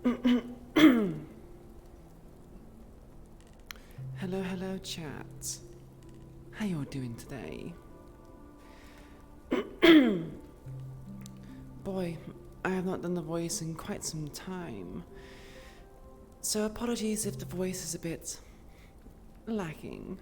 Hello, hello, chat. How you all doing today? Boy, I have not done the voice in quite some time. So apologies if the voice is a bit lacking.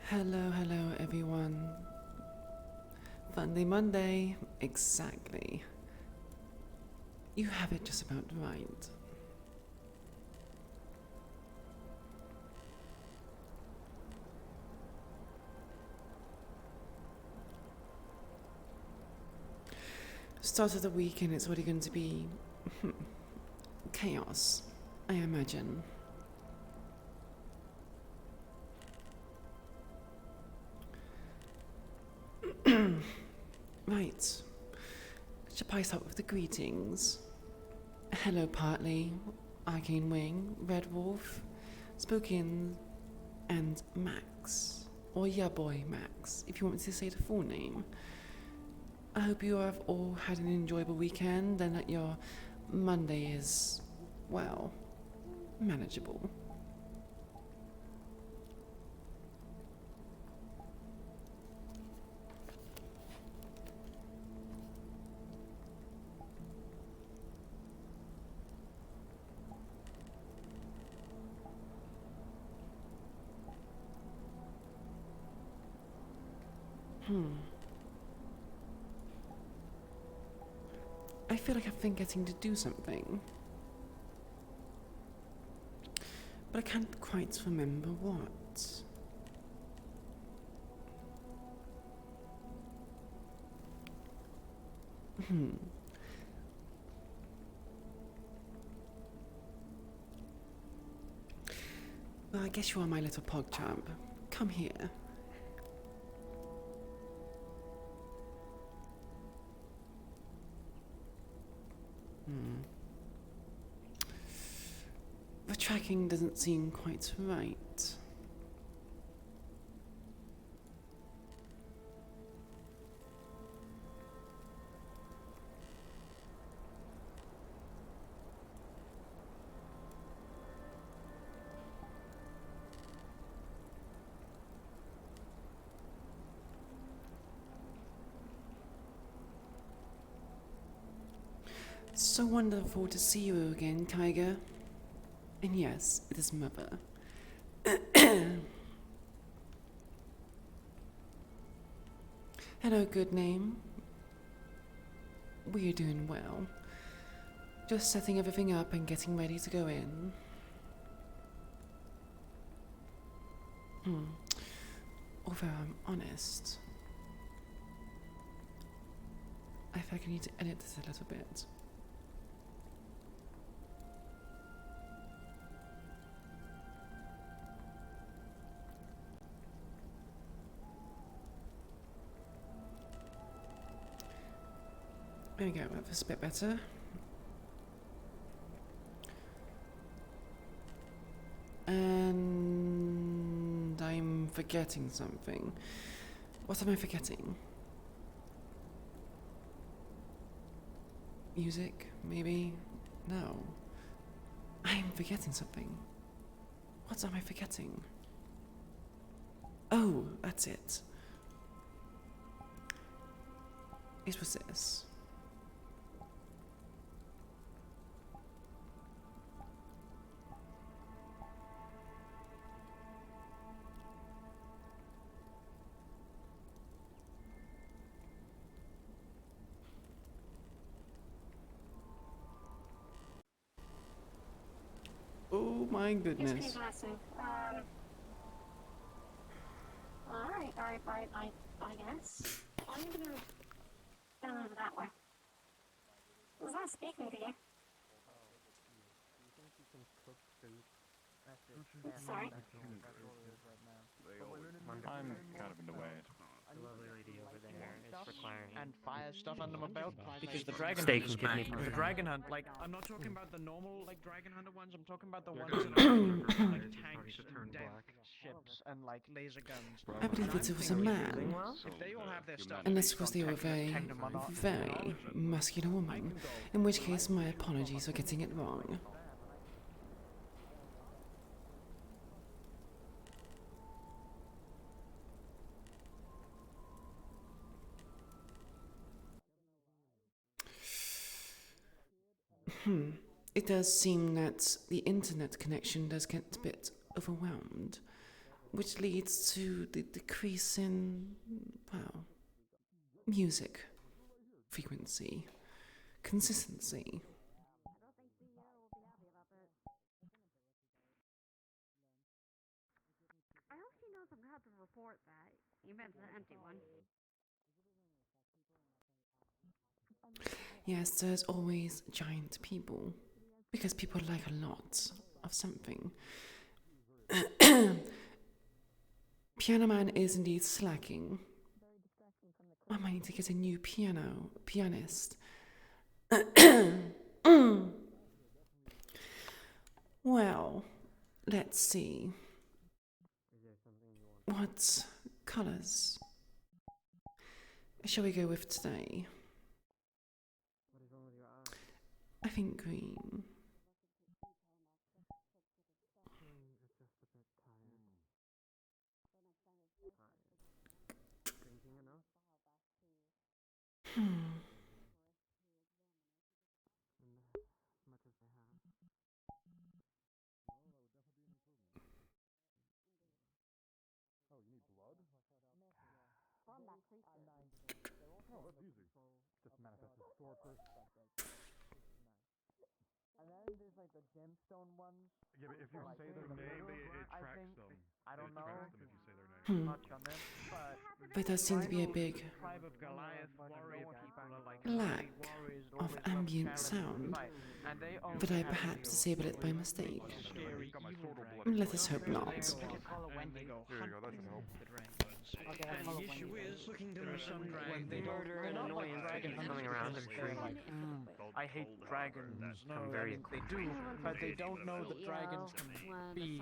Hello, hello, everyone. Funday Monday, exactly. You have it just about right. Start of the week and it's already going to be chaos, I imagine. Right. Should I start with the greetings? Hello, Partly, Arcane Wing, Red Wolf, Spoken, and Max. Or yeah, boy, Max, if you want me to say the full name. I hope you have all had an enjoyable weekend and that your Monday is, well, manageable. I feel like I've been getting to do something, but I can't quite remember what. Well, I guess you are my little pogchamp. Come here. The tracking doesn't seem quite right. So wonderful to see you again, Tiger. And yes, it is Mother. Hello, good name. We're doing well. Just setting everything up and getting ready to go in. Although I'm honest, I feel like I need to edit this a little bit. There we go, that's a bit better. And I'm forgetting something. What am I forgetting? Music, maybe? No. I'm forgetting something. What am I forgetting? Oh, that's it. It was this. Oh my It's pretty goodness. blessing. Alright, I guess. I'm gonna go over that way. Was I speaking to you? Sorry. I'm kind of in the way. The lovely lady over there is requiring And fire stuff under my belt because the steak dragon and hunt is kidney back. pie. The dragon hunt, like, I'm not talking about the normal, like, dragon hunter ones. I'm talking about the ones that are like tanks and death ships and like laser guns. I believe it was a thinking man. if they all have their stuff Unless, of based course, on they were very, very muscular woman. In which case, my apologies for getting it wrong. It does seem that the internet connection does get a bit overwhelmed, which leads to the decrease in, well, music frequency, consistency. I hope she knows I'm gonna have to report that. You meant the empty one. Yes, there's always giant people, because people like a lot of something. Piano Man is indeed slacking. I might need to get a new pianist. Well, let's see. What colours shall we go with today? I think green. And then there's like the gemstone ones. Yeah, but if you say their name, it tracks them. I don't know If you say their name. much on them, but There does seem to be a big tribe of Goliath warrior people are like lack warriors of always love ambient challenge sound. and they only Did I have perhaps disable it by mistake? scary Got my evil sword all dragons. Let us hope not. And they go There you go, that should help. hunting the dragons. And the issue is, there are some dragons they murder and not like annoyance dragon keep coming around hunters and because they're trees. like, I hate dragons. No, I'm I very mean, they do, but they don't know that dragons can be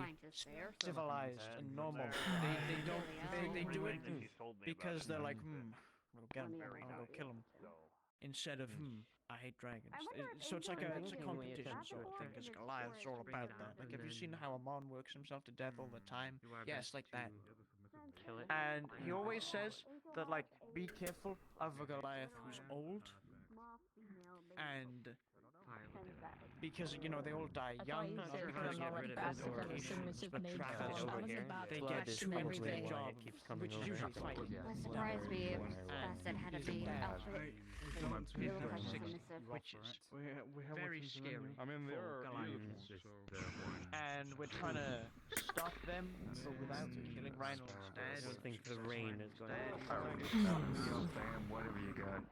civilized and normal. They do it because they're like, we'll get him, I'll go kill him. Instead of, I hate dragons. So it's like it's a competition sort of thing, because Goliath's all about that. Like, have you seen how Amon works himself to death all the time? Yes, like that. Kill it. And he always says that, like, be careful of a Goliath who's old, and because, you know, they all die young, not because of like bad locations, but because over here. they Blood get is too into probably their why job, it keeps coming which is over. usually fighting. That surprised me if that had a big outfit. Really kind of submissive. Which is very scary. I mean, they for are Goliaths. evil, so... And we're trying to stop them, but without killing Rhino I instead. don't think the rain is going Whatever you got.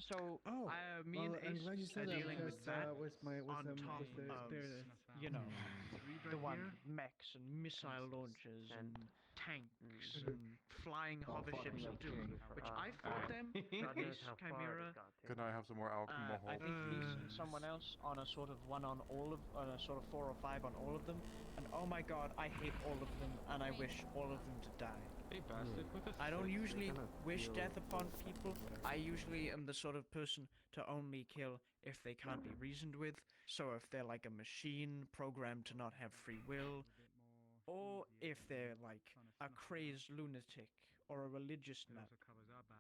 So, me and Ace are dealing with that on top of, you know, the one mechs and missile launchers and tanks and flying hover ships are doing, which I fought them, Ace, Chimera, Can I have some more alcohol? I think Ace and someone else on a sort of one on all of, on a sort of 4 or 5 on all of them, and oh my god, I hate all of them, and I wish all of them to die. I don't usually wish death upon people. I usually am the sort of person to only kill if they can't be reasoned with. So if they're like a machine programmed to not have free will, or if they're like a crazed lunatic or a religious nut.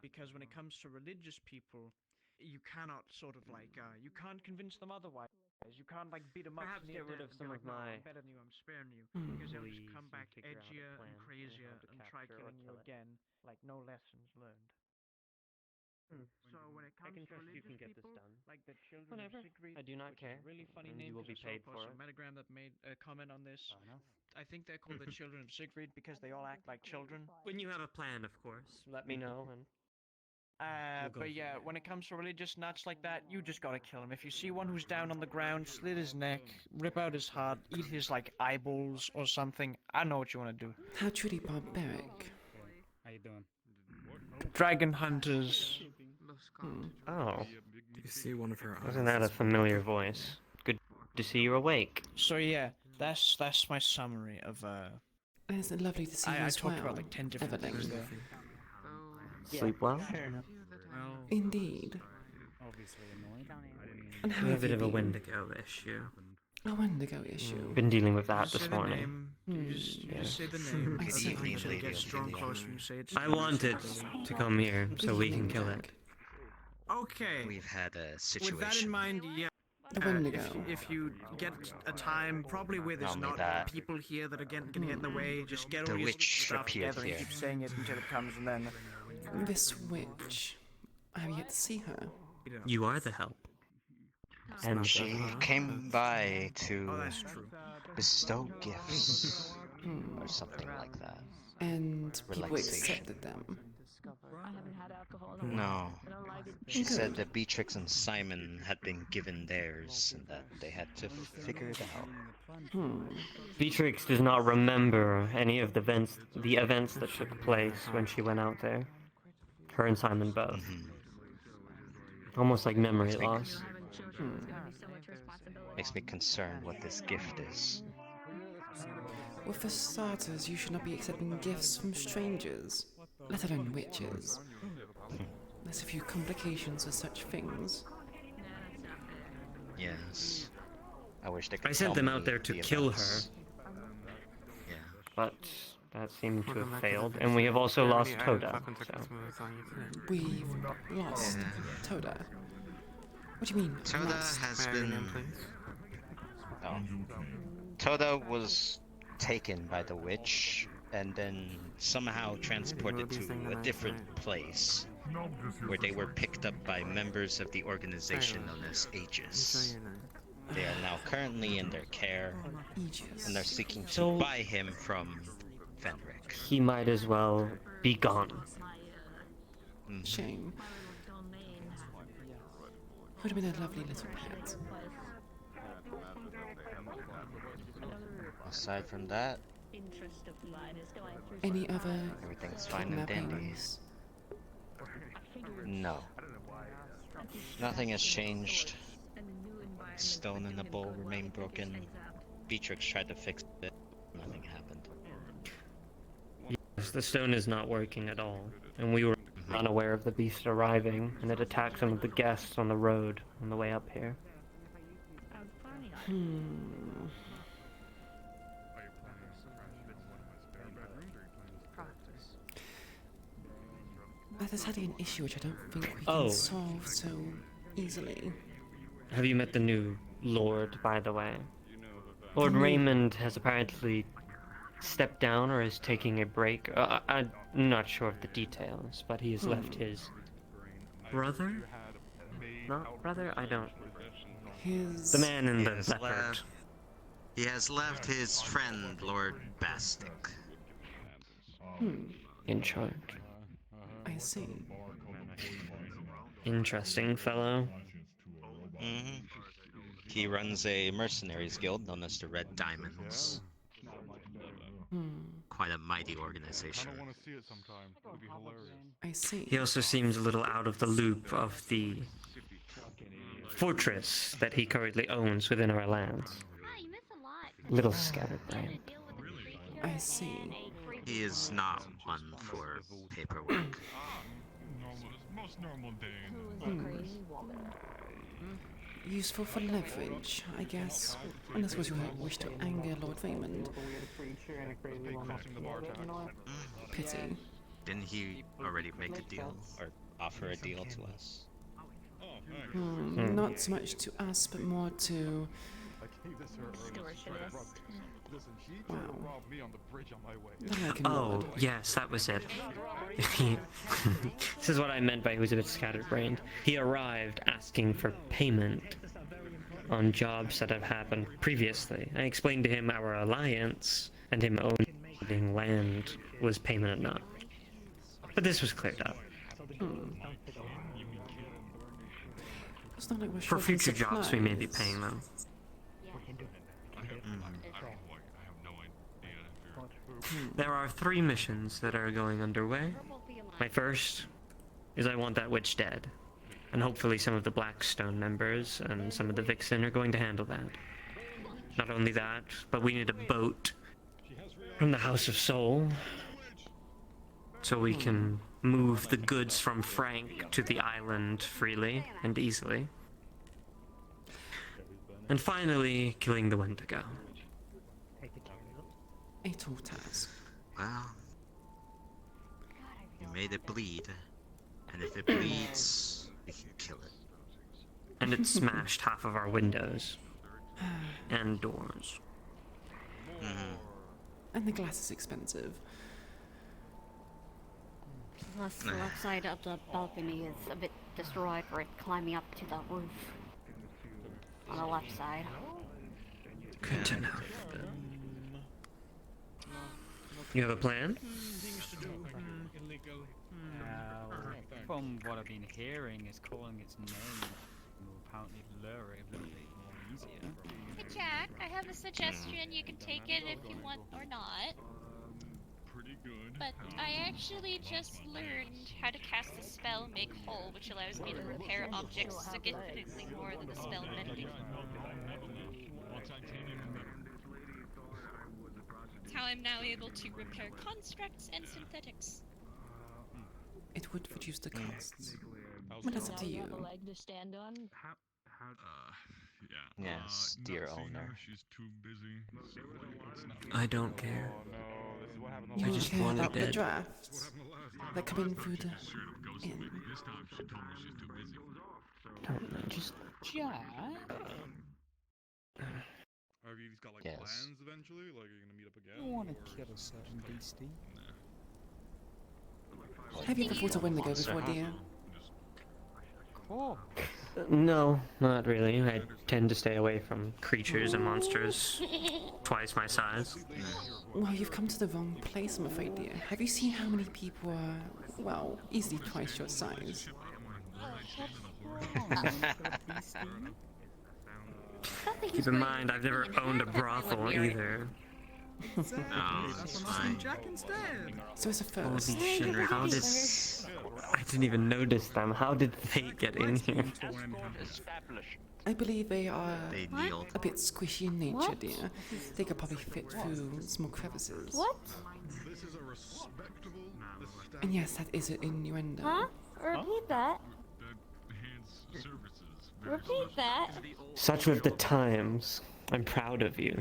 Because when it comes to religious people, you cannot sort of like, you can't convince them otherwise. You can't like beat them up. Perhaps near get rid death of and be some like, of "No, my I'm better than you, I'm sparing you." Because they'll just come back edgier and crazier and try killing you again, like no lessons learned. So when it I comes can to trust you religious can get this people, done. like the children Whatever. of Sigrid, I do not which is care. a really funny And name you will because be I saw a paid post for on it. Metagram that made a comment on this. I think they're called the children of Sigrid because they all act like children. When you have a plan, of course, let me know and We'll go But from yeah, there. when it comes to religious nuts like that, you just gotta kill him. If you see one who's down on the ground, slit his neck, rip out his heart, eat his like eyeballs or something. I don't know what you want to do. How truly barbaric. How you doing? Dragon hunters. Oh, Do you see one of her eyes? wasn't that a familiar voice? Good to see you're awake. So yeah, that's my summary of And it's lovely to see you I as talked well, about like 10 different Evelyn. things there. Sleep well? Fair enough. Well, Indeed. obviously annoyed. And how We have a have bit you of a been? Wendigo issue. A Wendigo issue. Been dealing with You that just say this the morning. name. You just say the name. I see. Until it gets drawn closer, you say it's. I want it to come here so we can kill it. Okay. We've had a With that in situation. mind, yeah. A Wendigo. If you get a time, probably where there's Not only not that, people here that are gonna get in the way, just get the all your witch stuff appeared together and here. keep saying it until it comes, and then. This witch. I have yet to see her. You are the help. And She came by to Oh, that's true. bestow gifts or something like that. And people Relaxation. accepted them. No. She Good. said that Beatrix and Simon had been given theirs and that they had to figure it out. Beatrix does not remember any of the events that took place when she went out there. Her and Simon both. Almost like memory loss. Makes me concerned what this gift is. Well, for starters, you should not be accepting gifts from strangers, let alone witches. There's a few complications with such things. Yes. I wish they could I sent tell them me out there to the kill events. Yeah. But that seemed to have failed, and we have also lost Toda. So. We've lost Toda. What do you mean, Toda lost? has been... Oh. Toda was taken by the witch and then somehow transported to a different place where they were picked up by members of the organization known as Aegis. They are now currently in their care and they're seeking to So- buy him from Fenric. He might as well be gone. Shame. Would have been a lovely little pet. Aside from that, Any other everything's fine and dandy. kidnappings? No. Nothing has changed. Stone in the bowl remained broken. Beatrix tried to fix it. Nothing happened. Yes, the stone is not working at all, and we were unaware of the beast arriving, and it attacked some of the guests on the road on the way up here. There's had an issue which I don't think we Oh. can solve so easily. Have you met the new Lord, by the way? Lord Raymond has apparently stepped down or is taking a break. I'm not sure of the details, but he has left his brother? Not brother? I don't. His... The man in He the has leopard. left. He has left his friend, Lord Bastic. In charge. I see. Interesting fellow. He runs a mercenaries guild known as the Red Diamonds. Quite a mighty organization. I want to see it sometime. It'd be hilarious. I see. He also seems a little out of the loop of the fortress that he currently owns within our lands. Little scatterbrained. I see. He is not one for paperwork. Most normal day. Useful for leverage, I guess. And I suppose you don't wish to anger Lord Raymond. Crossing the bar tax. Pity. Didn't he already make a deal or offer a deal to us? Not so much to us, but more to Wow. Then I can Oh, nod. yes, that was it. This is what I meant by he was a bit scatterbrained. He arrived asking for payment on jobs that have happened previously. I explained to him our alliance and him owning land was payment enough. But this was cleared up. It's not like we're For short on future jobs, we may be supplies. paying them. There are 3 missions that are going underway. My first is I want that witch dead. And hopefully some of the Blackstone members and some of the Vixen are going to handle that. Not only that, but we need a boat from the House of Soul so we can move the goods from Frank to the island freely and easily. And finally, killing the Wendigo. A tall task. Well, you made it bleed, and if it bleeds, we can kill it. And it smashed half of our windows and doors. And the glass is expensive. Plus, the left side of the balcony is a bit destroyed for it climbing up to the roof. On the left side. Good to know. You have a plan? From what I've been hearing, is calling its name will apparently lure it a little bit more easier. Hey Jack, I have a suggestion. You can take it if you want or not. Pretty good. But I actually just learned how to cast the spell Make Whole, which allows me to repair objects significantly more than the spell Mending. That's how I'm now able to repair constructs and synthetics. It would reduce the costs. But that's up to you. leg to stand on. Yeah. Yes, dear owner. She's too busy. So it's not I don't care. You I don't just care want it about the dead. drafts that come in through the inn. This time she told me she's too busy. Just Have you got like Yes. plans eventually? Like, are you gonna meet up again? I want to kill a certain beastie. Have you ever fought a Wendigo before, dear? Cool. No, not really. I tend to stay away from creatures and monsters twice my size. Well, you've come to the wrong place, I'm afraid, dear. Have you seen how many people are, well, easily twice your size? Keep in mind, I've never owned a brothel either. No, it's fine. So it's a Holy first. shit, how did... I didn't even notice them. How did they get in here? I believe they are They kneeled. a bit squishy in nature, What? dear. They could probably fit through small crevices. What? This is a respectable establishment And yes, that is an innuendo. Huh? Repeat that. that hands services. very Repeat that. Such were the times. I'm proud of you.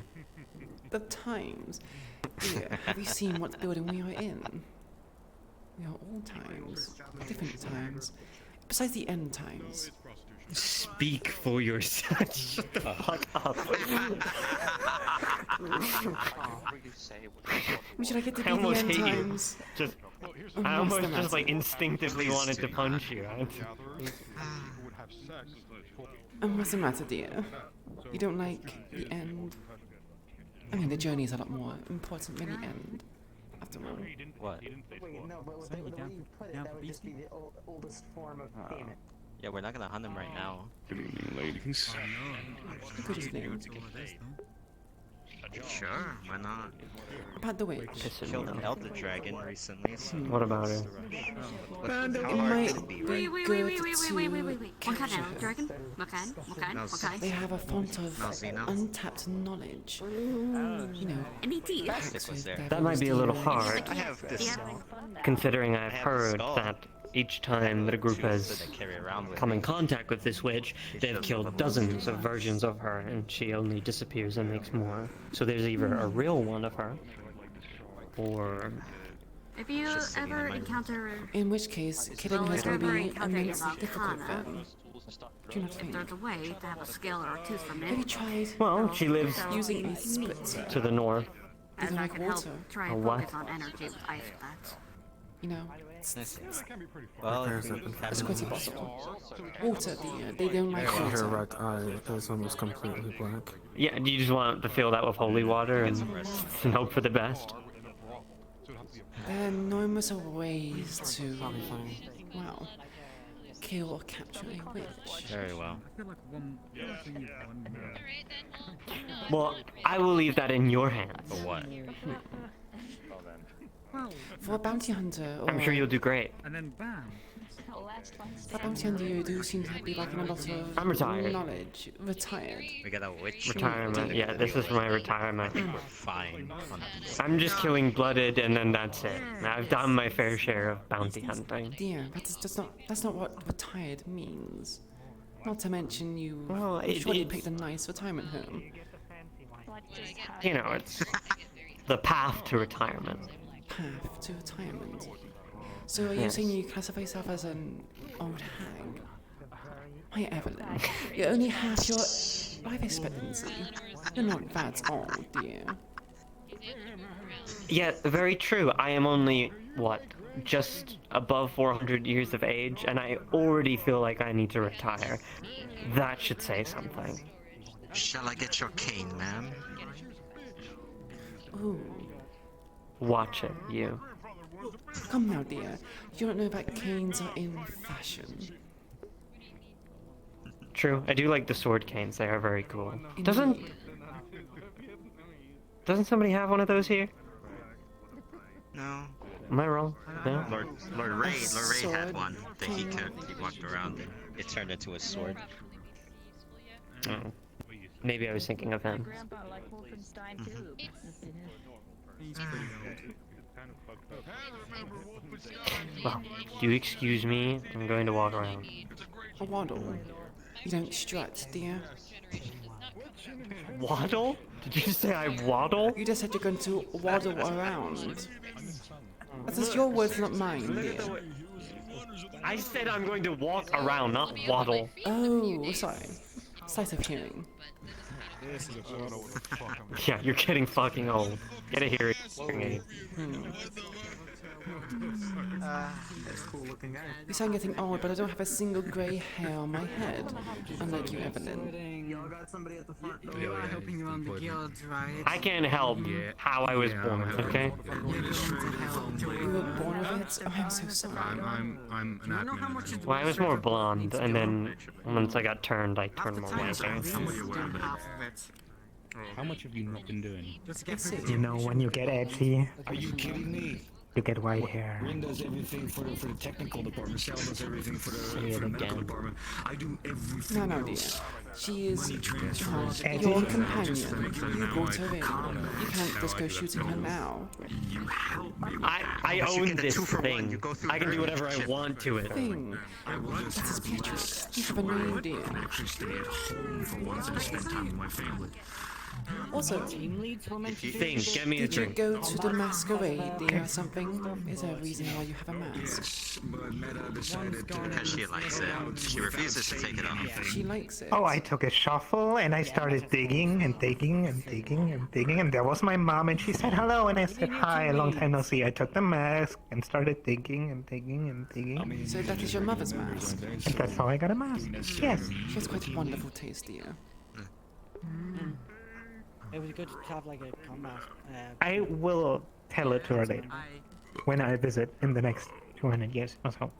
The times. Dear, have you seen what building we are in? We are all times. Different times. Besides the end times. Speak for yourself. Shut the fuck up. Should I get to I be the almost end hate you. times? Just, Oh, I almost master just like matter. instinctively Please wanted to do punch you. Right? would have sex. What's the matter, dear? You don't like the end? I mean, the journey is a lot more important than the end. After all. What? Wait, no, but the way you put it, that would just be the oldest form of payment. Yeah, we're not gonna hunt him right now. Good evening, ladies. Good evening. Sure, why not? About the witch. Pissing me Killed an off. elder dragon recently, so What about it? Look how It hard might it can be, be right? Wait. What kind capture of her. dragon? What kind? No, They have a font of Nalzina? untapped knowledge. You know, Any teeth? Plastic was there. That might be a little hard, I have this. considering I've I have a heard skull. that each time that a group has that I carry around with come in me. contact with this witch, they've killed dozens of versions of her, and she only disappears and makes more. So there's either a real one of her, or... If you Just sitting in ever my room. encounter in which case, killing her is going to be immensely difficult then. Do not If think. there's a way to have a scale or a tooth from Have you it, tried Well, she lives using a spritzer? to the north. as Isn't I like can help water. try A and what? focus on energy with ice bats. You know, Well, Repairs if we open. as have quick as possible. Water, they don't like Her water. right eye is almost completely black. Yeah, you just want to fill that with holy water and hope for the best. There are numerous ways to, well, kill or capture a witch. Very well. Alright then, Well, I will leave that in your hands. For what? For a bounty hunter, or I'm sure you'll do great. And then bam. for a bounty hunter, you do seem to be lacking a lot of I'm retired. knowledge. Retired. We got a witch. Retirement. Yeah, this is my retirement. We're fine. On I'm just killing blooded and then that's it. I've done my fair share of bounty hunting. Dear, that's not what retired means. Not to mention you Well, surely it's- picked a nice retirement home. You know, it's the path to retirement. Path to retirement. So are you Yes. saying you classify yourself as an old hag? My Evelyn, you're only half your life expectancy. You're not that old, dear. Yeah, very true. I am only, what, just above 400 years of age, and I already feel like I need to retire. That should say something. Shall I get your cane, ma'am? Ooh, Watch it, you. come now, dear. You don't know that canes are in fashion. True, I do like the sword canes. They are very cool. Doesn't somebody have one of those here? No. Am I wrong? No? Lord Ray had sword one that he walked around and it turned into a sword. Oh. Maybe I was thinking of him. Grandpa like Wolfenstein too. Well, you excuse me. I'm going to walk around. A waddle. You don't strut, dear. Waddle? Did you say I waddle? You just said you're going to waddle around. That's your words, not mine, dear. I said I'm going to walk around, not waddle. Oh, sorry. Slight of hearing. Yeah, you're getting fucking old. Get a hearing aid. That's cool looking guy. You sound getting old, but I don't have a single grey hair on my head. Unlike you, Evelyn. Y'all got somebody at the front door helping you on the guilds, right? I can't help how I was born, okay? You were born with it? Oh, I'm so sorry. I'm an admin. Well, I was more blonde, and then once I got turned, I turned more white. How much have you not been doing? You know, when you get edgy, Are you kidding me? you get white hair. Rin does everything for the technical department. Sal does everything for Say it the medical again. department. I do everything. No, dear. She is Eddie? your companion. You brought her in. You can't just go shooting her now. I own this thing. I can do whatever I want to it. Thing. That is Beatrix. You have a name, dear. Also, Thing, get me a did you drink. go to the masquerade, dear, or something? Is there a reason why you have a mask? Because she likes it. She refuses to take it off. She likes it. Oh, I took a shuffle and I started digging and digging and digging and digging, and there was my mom, and she said hello, and I said hi, a long time no see. I took the mask and started digging and digging and digging. So that is your mother's mask. And that's how I got a mask. Yes. She has quite a wonderful taste, dear. It was good to have like a combat. I will tell it to her later when I visit in the next 200 years or so.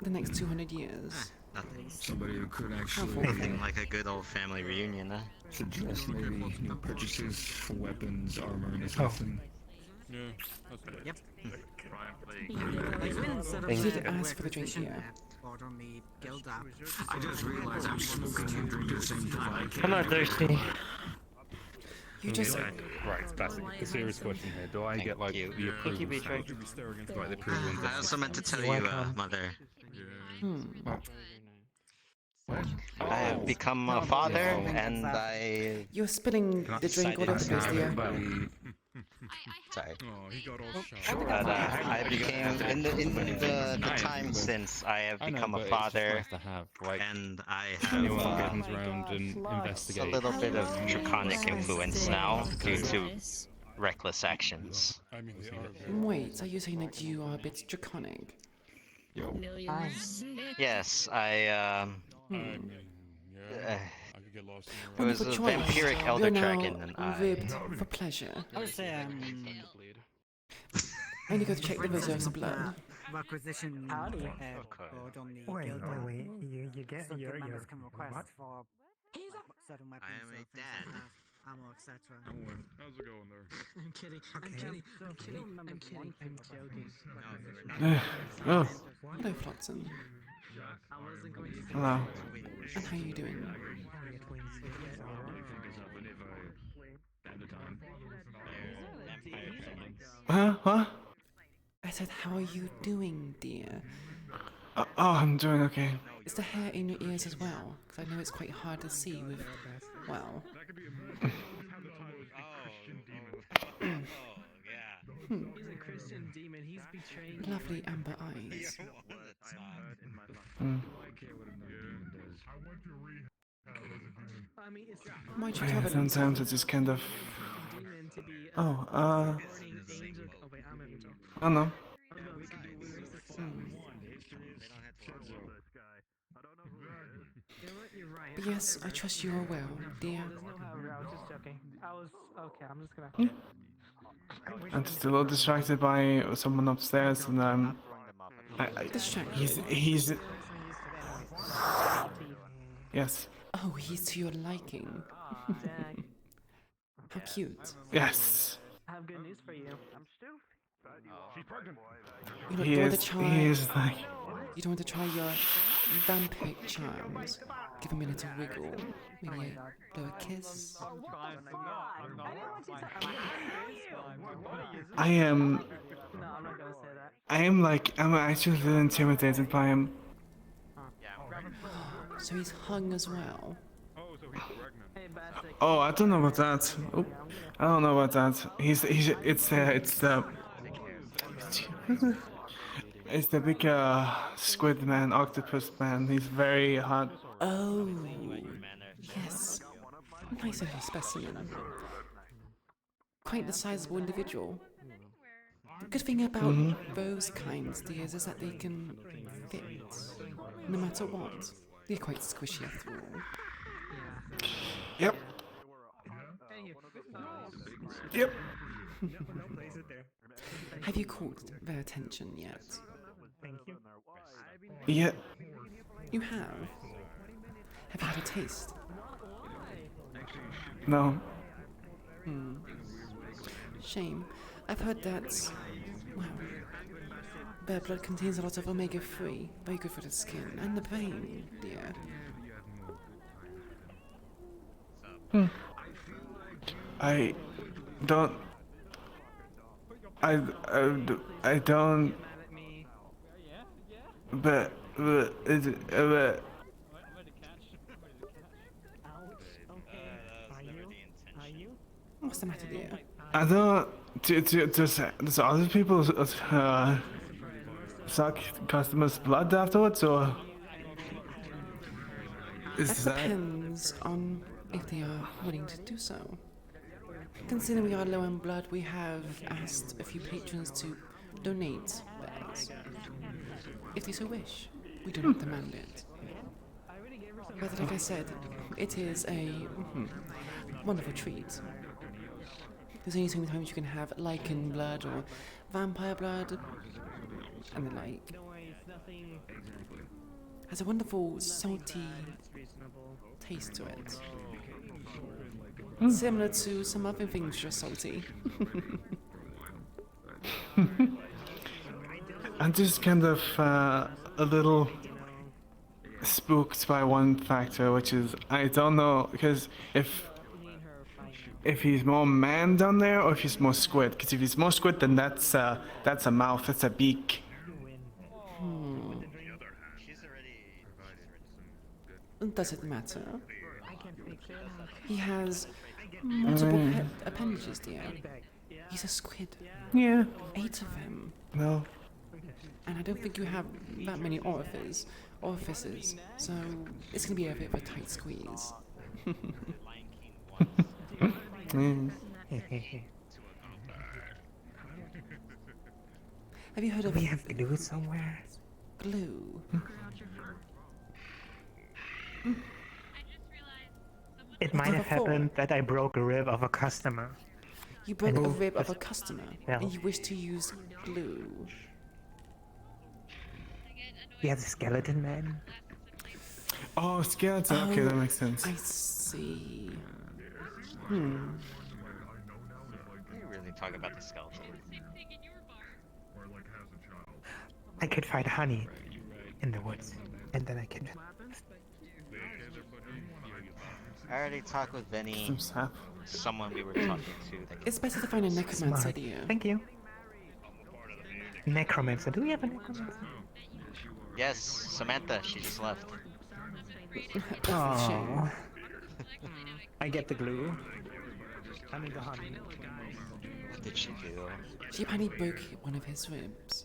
The next 200 years. Nothing. Somebody who could actually Nothing like a good old family reunion, huh? suggest maybe new purchases for weapons, armor, and stuff. And Yep. You did ask for the drink here. I just realized I'm smoking and drinking at the same time. I'm not thirsty. You just... Right, that's the serious question here. Do I get like the Thank you, approval Beatrix. stamp? Like the approval and I also meant to tell You're you, welcome. Mother, Hmm. I have become a father, and I You're spilling the drink all over the place, dear. Sorry. Oh, he got all shy. But I became in the time since I have become a father, and I have Comes round and a investigates. little bit of draconic influence now due to reckless actions. Wait, are you saying that you are a bit draconic? Yes, I it was Wonderful a choice. vampiric elder You're now dragon, and I. ribbed for pleasure. I would say And you go to check the reserves of blood. requisition board on the guild. Wait. You get Some your guild members can request what? for certain weapons, I am a dad. ammo, etc. How's it going there? I'm kidding. I'm kidding. I'm kidding. I'm kidding. I'm joking. Hello, Flotsam. I wasn't going to say Hello. And how you doing? Huh? I said, how are you doing, dear? Oh, I'm doing okay. Is the hair in your ears as well? Because I know it's quite hard to see with, well... He's a Christian demon. He's betraying you. Lovely amber eyes. I mean, it's Why'd you Yeah, cover sometimes it's just kind of... Oh, I don't know. But yes, I trust you are well, dear. I was just joking. I was okay. I'm just gonna. I'm just a little distracted by someone upstairs, and Distracted? he's... Yes. Oh, he's to your liking. How cute. Yes. I have good news for you. I'm still. She's pregnant. You don't He want is... to try... He is like... You don't want to try your vampiric charms? Give him a little wiggle. Maybe blow a kiss. I am... I'm actually a little intimidated by him. So he's hung as well. Oh, I don't know about that. Oh, I don't know about that. It's the big squid man, octopus man. He's very hot. Oh, yes. Nice little specimen. Quite the sizable individual. The good thing about those kinds, dears, is that they can fit no matter what. They're quite squishy after all. Yep. Yep. Have you caught their attention yet? Thank you. Yeah. You have? Have you had a taste? No. Shame. I've heard that, well, their blood contains a lot of omega-3, very good for the skin and the brain, dear. I don't. I don't. But What's the matter, dear? I don't. Does other people suck customers' blood afterwards, or is That depends on if they are willing to do so. Considering we are low in blood, we have asked a few patrons to donate theirs. If they so wish, we do not demand it. But like I said, it is a wonderful treat. There's only so many times you can have lichen blood or vampire blood and the like. Has a wonderful salty taste to it. Similar to some other things just salty. I'm just kind of a little spooked by one factor, which is I don't know, because if he's more man down there or if he's more squid. Because if he's more squid, then that's a mouth, that's a beak. Does it matter? He has multiple appendages, dear. He's a squid. Yeah. 8 of them. Well. And I don't think you have that many orifices, so it's gonna be a bit of a tight squeeze. Have you heard of? We have glue somewhere. Glue. It might have happened that I broke a rib of a customer. You broke a rib of a customer, and you wish to use glue. Yeah, the skeleton man. Oh, skeleton. Okay, that makes sense. I see. Are you really talking about the skeleton? I could find honey in the woods, and then I can. I already talked with Vinny, someone we were talking to. It's better to find a necromancer, dear. Thank you. Necromancer. Do we have a necromancer? Yes, Samantha. She just left. Oh. I get the glue. I need the honey. What did she do? She apparently broke one of his ribs.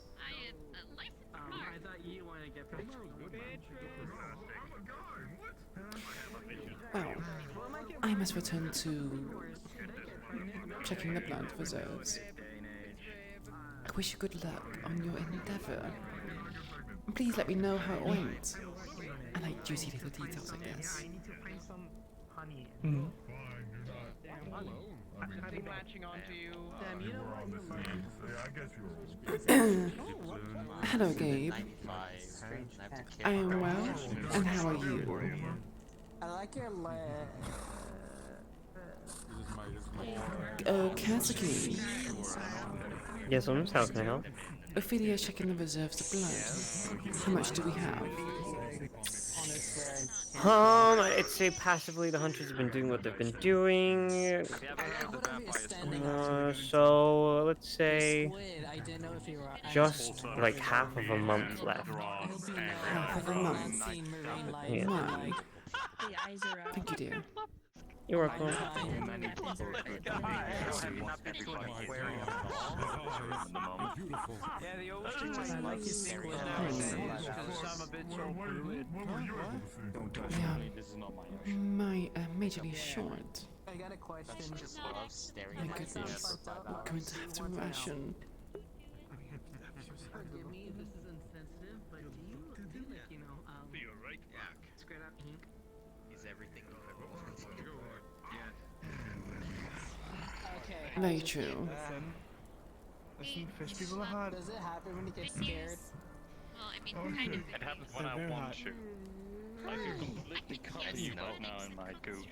I thought you wanted to get pictures. Well, I must return to checking the blood reserves. I wish you good luck on your endeavor. Please let me know how it went. I like juicy little details, I guess. Something latching onto you. Hello, Gabe. I am well, and how are you? I like your leg. Katsuki. Yes, how can I help? Ophelia checking the reserves of blood. How much do we have? I'd say passively the hunters have been doing what they've been dodoing. So let's say just like half of a month left. Half of a month. Yeah. My. Thank you, dear. You're welcome. Yeah, the old thing was like his squid nowadays, because I'm a bit so fluid. Yeah. My majorly short. I got a question. My goodness. I'm going to have to ration. Forgive me if this is insensitive, but do you like, square up ink? He's everything. Okay. Very true. Listen, fish people are hot. Does it happen when you get scared? Well, I mean, kind of. It happens when I want to. Like you're completely covered right now in my goose.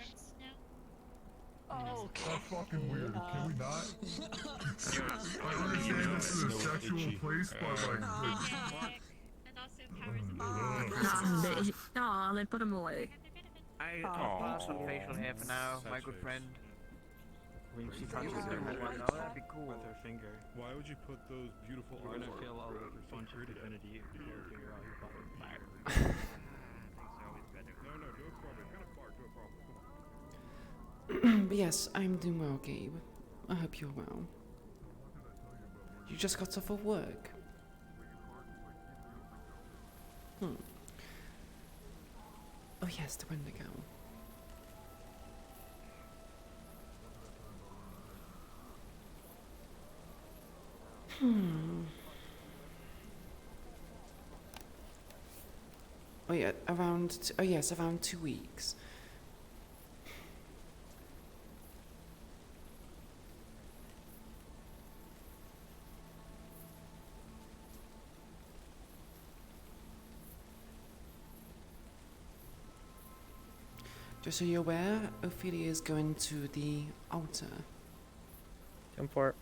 Oh, okay. That's fucking weird. Can we not? I understand this is a sexual place, but like. Aw, then put him away. I'll pass on facial hair for now, my good friend. When she touches her that'd be cool. with her finger. Why would you put those beautiful You're gonna feel a bunch of divinity if you figure out your fucking fire. No, do it properly. Kind of fart. Do it properly. But yes, I'm doing well, Gabe. I hope you're well. You just got off of work. Oh yes, the Wendigo. Oh yeah, around 2 weeks. Just so you're aware, Ophelia is going to the altar. Jump for it.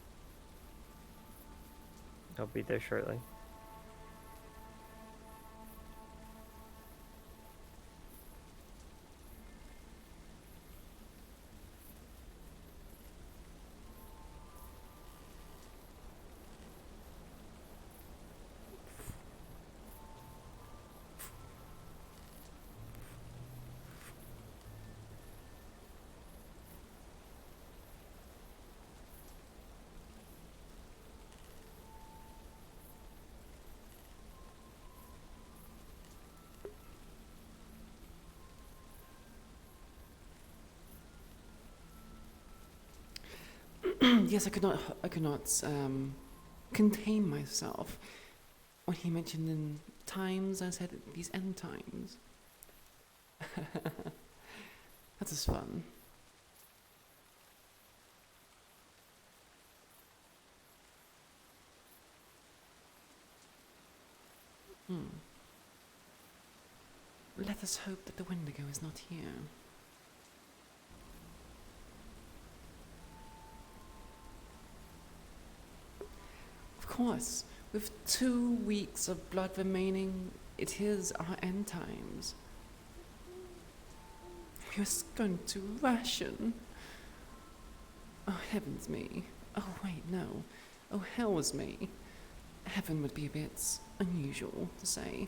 I'll be there shortly. Yes, I could not contain myself. When he mentioned in times, I said these end times. That is fun. Let us hope that the Wendigo is not here. Of course, with 2 weeks of blood remaining, it is our end times. We are going to ration. Oh, heavens me. Oh, wait, no. Oh, hell's me. Heaven would be a bit unusual to say.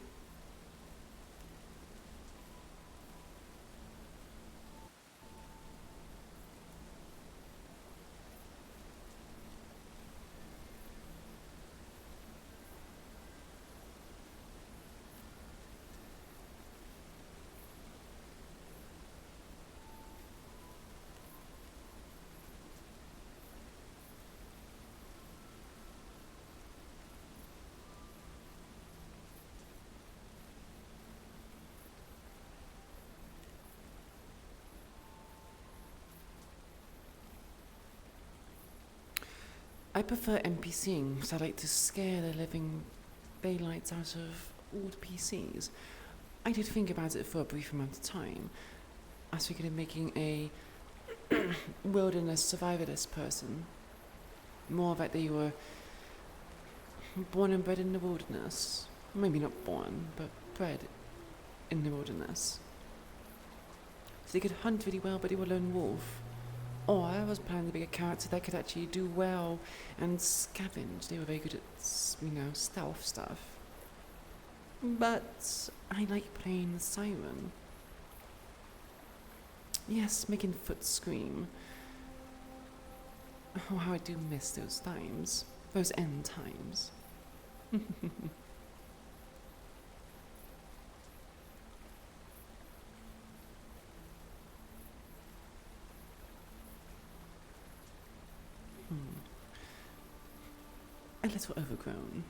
I prefer NPCing because I like to scare the living daylights out of all the PCs. I did think about it for a brief amount of time. I was thinking of making a wilderness survivalist person. More that they were born and bred in the wilderness. Maybe not born, but bred in the wilderness. So they could hunt really well, but they were a lone wolf. Or I was planning to be a character that could actually do well and scavenge. They were very good at, stealth stuff. But I like playing the siren. Yes, making foot scream. Oh, how I do miss those times. Those end times. A little overgrown.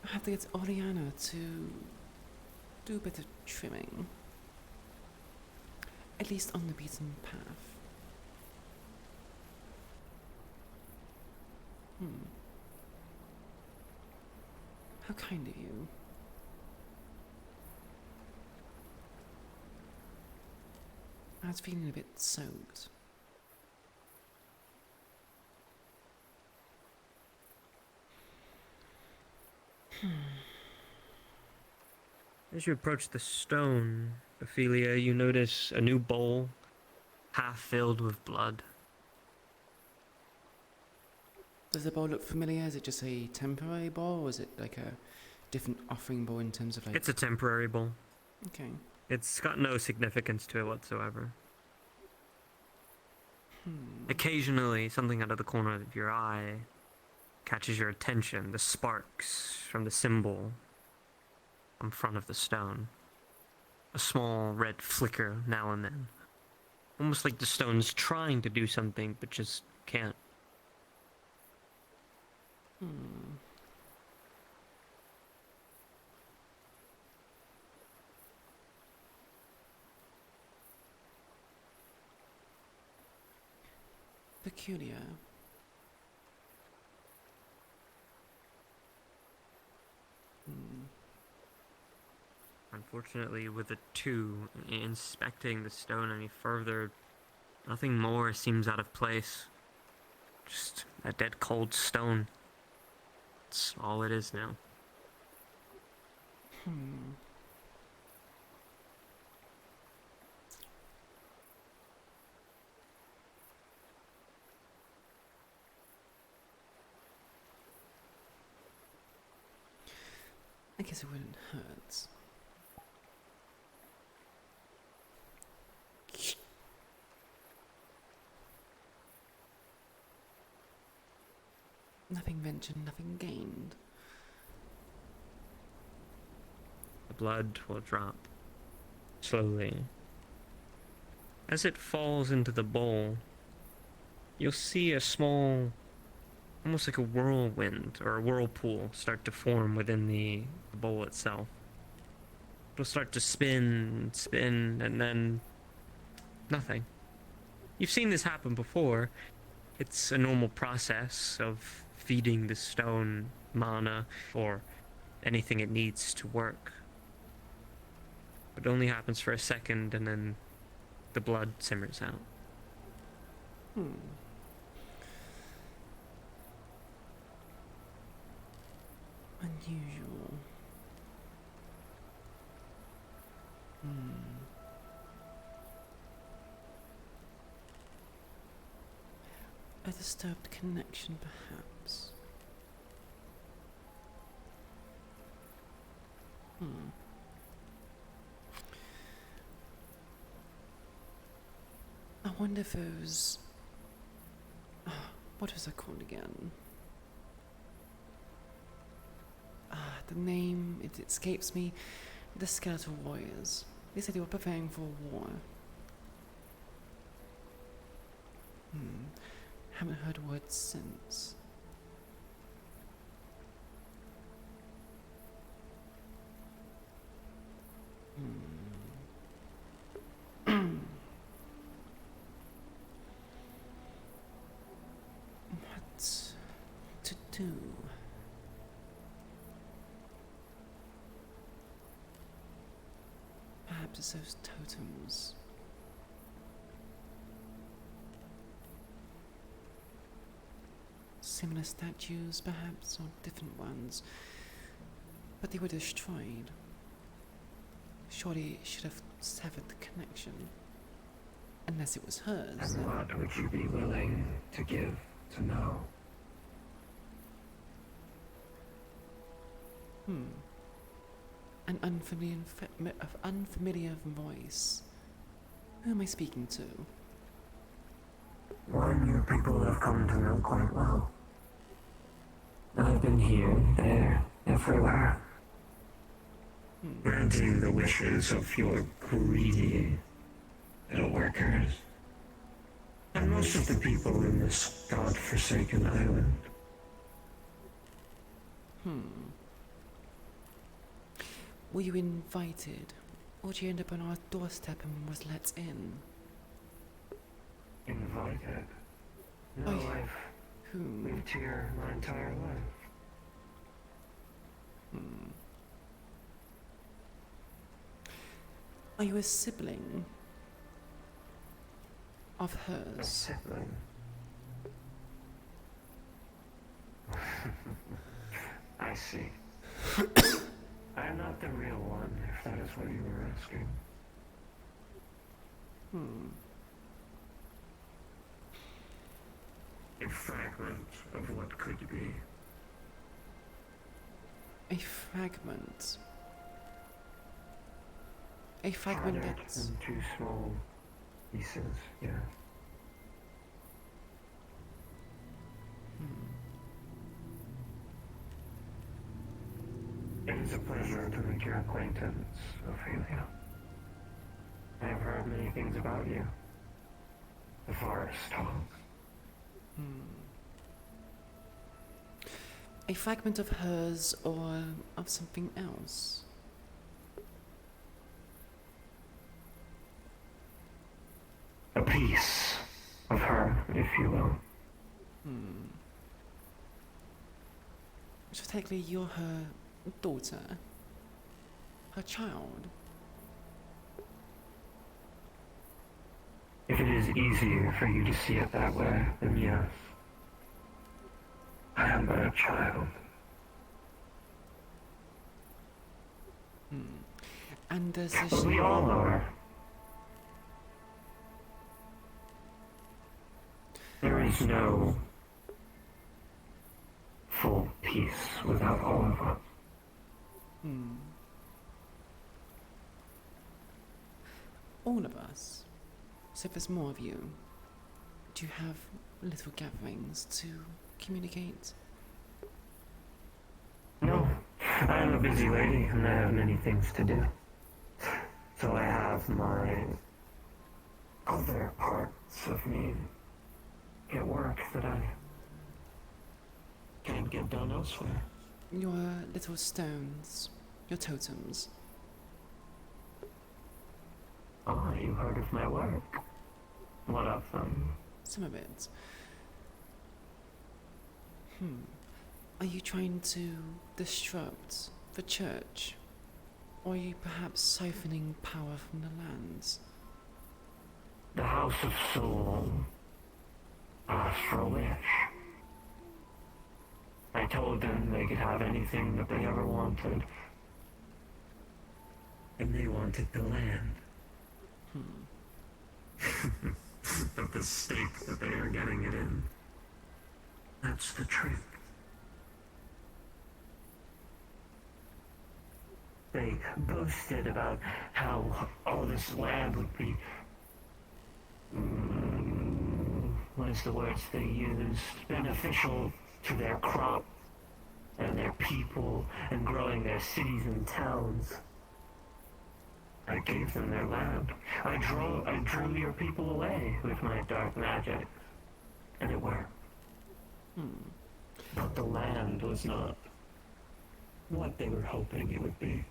I have to get Oleana to do a bit of trimming. At least on the beaten path. How kind of you. I was feeling a bit soaked. As you approach the stone, Ophelia, you notice a new bowl, half filled with blood. Does the bowl look familiar? Is it just a temporary bowl, or is it like a different offering bowl in terms of like... It's a temporary bowl. Okay. It's got no significance to it whatsoever. Occasionally, something out of the corner of your eye catches your attention, the sparks from the symbol in front of the stone. A small red flicker now and then. Almost like the stone's trying to do something, but just can't. Peculiar. Unfortunately, with the two inspecting the stone any further, nothing more seems out of place. Just a dead cold stone. That's all it is now. I guess it wouldn't hurt. Nothing ventured, nothing gained. The blood will drop slowly. As it falls into the bowl, you'll see a small, almost like a whirlwind or a whirlpool start to form within the bowl itself. It'll start to spin, spin, and then nothing. You've seen this happen before. It's a normal process of feeding the stone mana or anything it needs to work. It only happens for a second and then the blood simmers out. Unusual. A disturbed connection, perhaps. I wonder if it was... what was it called again? The name, it escapes me. The Skeletal Warriors. They said they were preparing for war. Haven't heard words since. What to do? Perhaps it's those totems. Similar statues, perhaps, or different ones. But they were destroyed. Surely it should have severed the connection. Unless it was hers. And what would you be willing to give to know? An unfamiliar voice. Who am I speaking to? One your people have come to know quite well. I've been here, there, everywhere. Granting the wishes of your greedy little workers. And most of the people in this god-forsaken island. Were you invited? Or did you end up on our doorstep and was let in? Invited? No, I've lived here my entire life. Are you a sibling of hers? A sibling? I see. I am not the real one, if that is what you were asking. A fragment of what could be. A fragment. A fragment Shattered that's... into small pieces, yeah. It is a pleasure to make your acquaintance, Ophelia. I have heard many things about you. The forest talks. A fragment of hers or of something else? A piece of her, if you will. So technically you're her daughter? Her child? If it is easier for you to see it that way, then yes. I am but a child. And does But we all are. There is no full peace without all of us. All of us? So if there's more of you, do you have little gatherings to communicate? No, I am a busy lady and I have many things to do. So I have my other parts of me get work that I can't get done elsewhere. Your little stones, your totems. Oh, you heard of my work? What of them? Some of it. Are you trying to disrupt the church? Or are you perhaps siphoning power from the lands? The House of Soul asked for a wish. I told them they could have anything that they ever wanted. And they wanted the land. But the state that they are getting it in, that's the trick. They boasted about how all this land would be, what is the words they used, beneficial to their crop and their people and growing their cities and towns. I gave them their land. I drew your people away with my dark magic, and it worked. But the land was not what they were hoping it would be.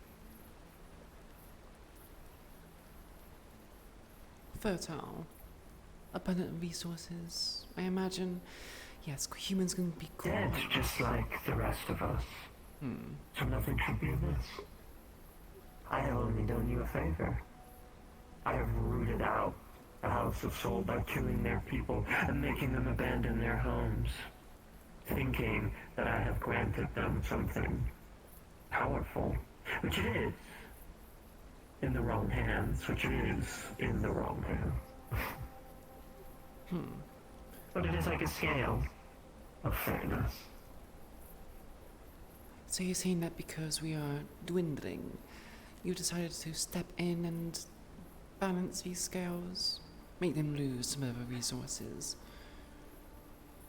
Fertile. Abundant resources. I imagine, yes, humans can be Dead, just like the rest of us. So nothing should be amiss. I have only done you a favor. I have rooted out the House of Soul by killing their people and making them abandon their homes, thinking that I have granted them something powerful, which it is. In the wrong hands, which it is in the wrong hands. But it is like a scale of fairness. So you're saying that because we are dwindling, you decided to step in and balance these scales, make them lose some of the resources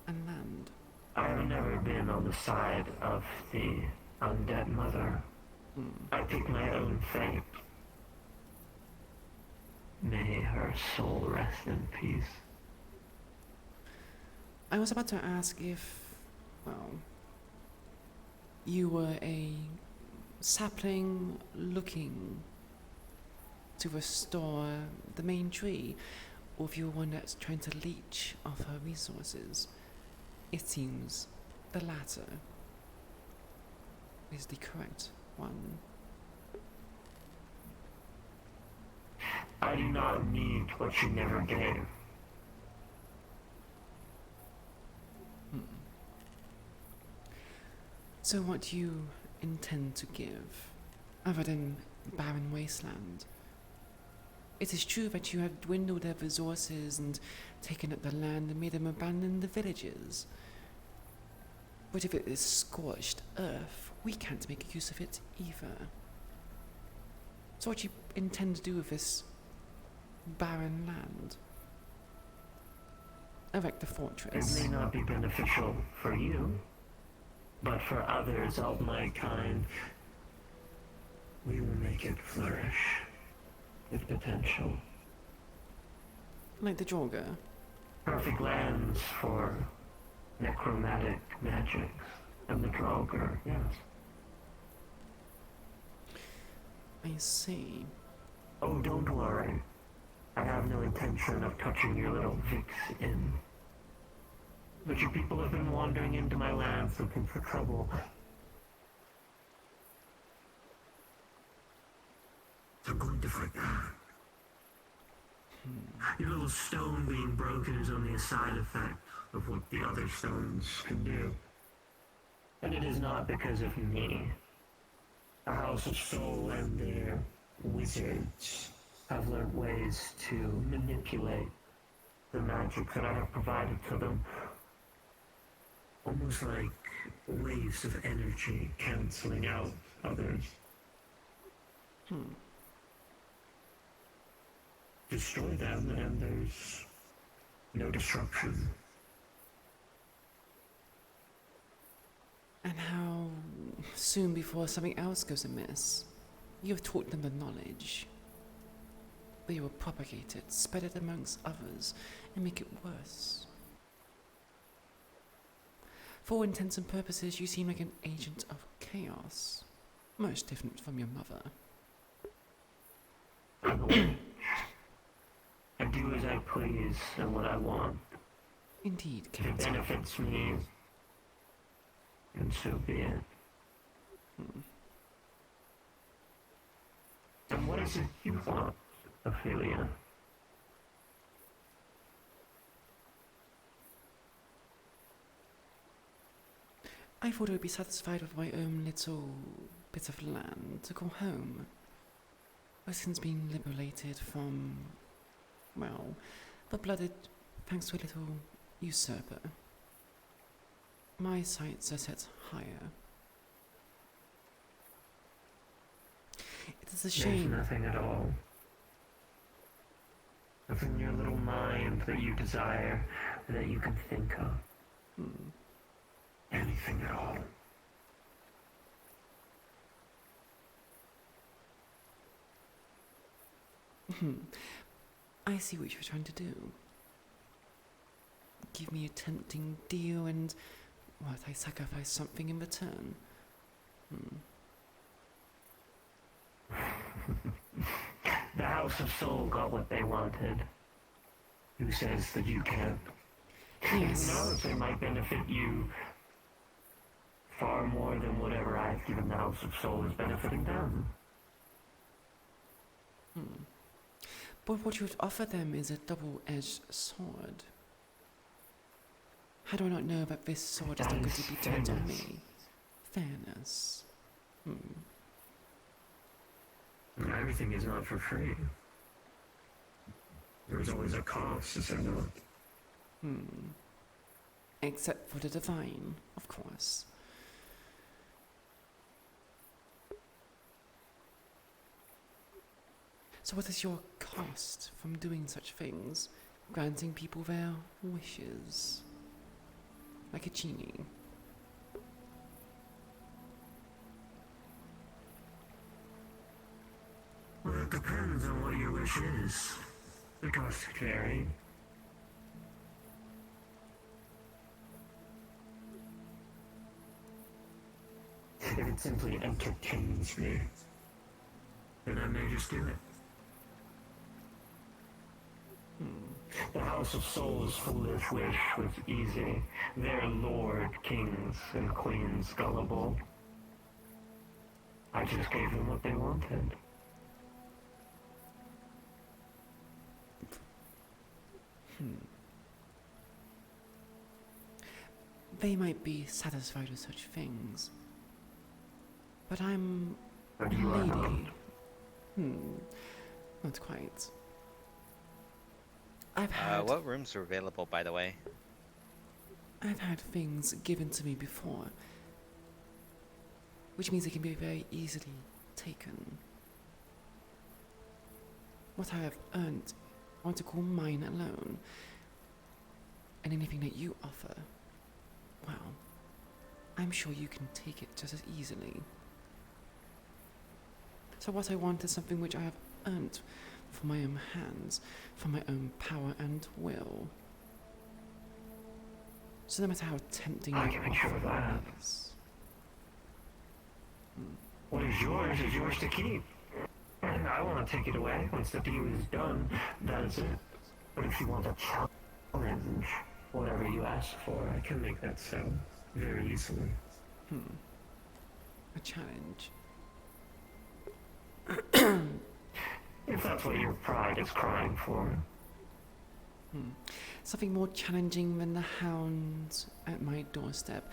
and land? I have never been on the side of the undead mother. I pick my own fate. May her soul rest in peace. I was about to ask if, well, you were a sapling looking to restore the main tree, or if you're one that's trying to leech off her resources. It seems the latter is the correct one. I do not need what you never gave. So what do you intend to give, other than barren wasteland? It is true that you have dwindled their resources and taken up the land and made them abandon the villages. But if it is scorched earth, we can't make use of it either. So what do you intend to do with this barren land? Erect the fortress. It may not be beneficial for you, but for others of my kind, we will make it flourish with potential. Like the Jorga? Perfect lands for necromantic magics and the Draugr, yes. I see. Oh, don't worry. I have no intention of touching your little Vix Inn. But your people have been wandering into my lands looking for trouble. They're going to fight back. Your little stone being broken is only a side effect of what the other stones can do. And it is not because of me. The House of Soul and their wizards have learned ways to manipulate the magic that I have provided to them. Almost like waves of energy canceling out others. Destroy them and there's no disruption. And how soon before something else goes amiss? You have taught them the knowledge. They will propagate it, spread it amongst others, and make it worse. For all intents and purposes, you seem like an agent of chaos. Most different from your mother. I'm a witch. I do as I please and what I want. Indeed, If it Captain. benefits me, then so be it. And what is it you want, Ophelia? I thought I would be satisfied with my own little bit of land to call home. I've since been liberated from, well, the blooded, thanks to a little usurper. My sights are set higher. It is a shame. There's nothing at all. Nothing in your little mind that you desire, or that you can think of. Anything at all. I see what you're trying to do. Give me a tempting deal and, what, I sacrifice something in return. The House of Soul got what they wanted. Who says that you can't? Yes. Who knows, it might benefit you far more than whatever I've given the House of Soul is benefiting them. But what you would offer them is a double-edged sword. How do I not know that this sword is not going to be turned on me? Fairness. Everything is not for free. There is always a cost to say no. Except for the divine, of course. So what is your cost from doing such things? Granting people their wishes? Like a genie? Well, it depends on what your wish is. The cost could vary. If it simply entertains me, then I may just do it. The House of Soul's foolish wish was easy. Their lord, kings, and queens gullible. I just gave them what they wanted. They might be satisfied with such things. But I'm a lady. Not quite. I've had... what rooms are available, by the way? I've had things given to me before. Which means they can be very easily taken. What I have earned, I want to call mine alone. And anything that you offer, well, I'm sure you can take it just as easily. So what I want is something which I have earned from my own hands, from my own power and will. So no matter how tempting I your can make sure of that. offer is. What is yours to keep. And I want to take it away once the deal is done. That is it. But if you want a challenge, whatever you ask for, I can make that so very easily. A challenge. If that's what your pride is crying for. Something more challenging than the hound at my doorstep,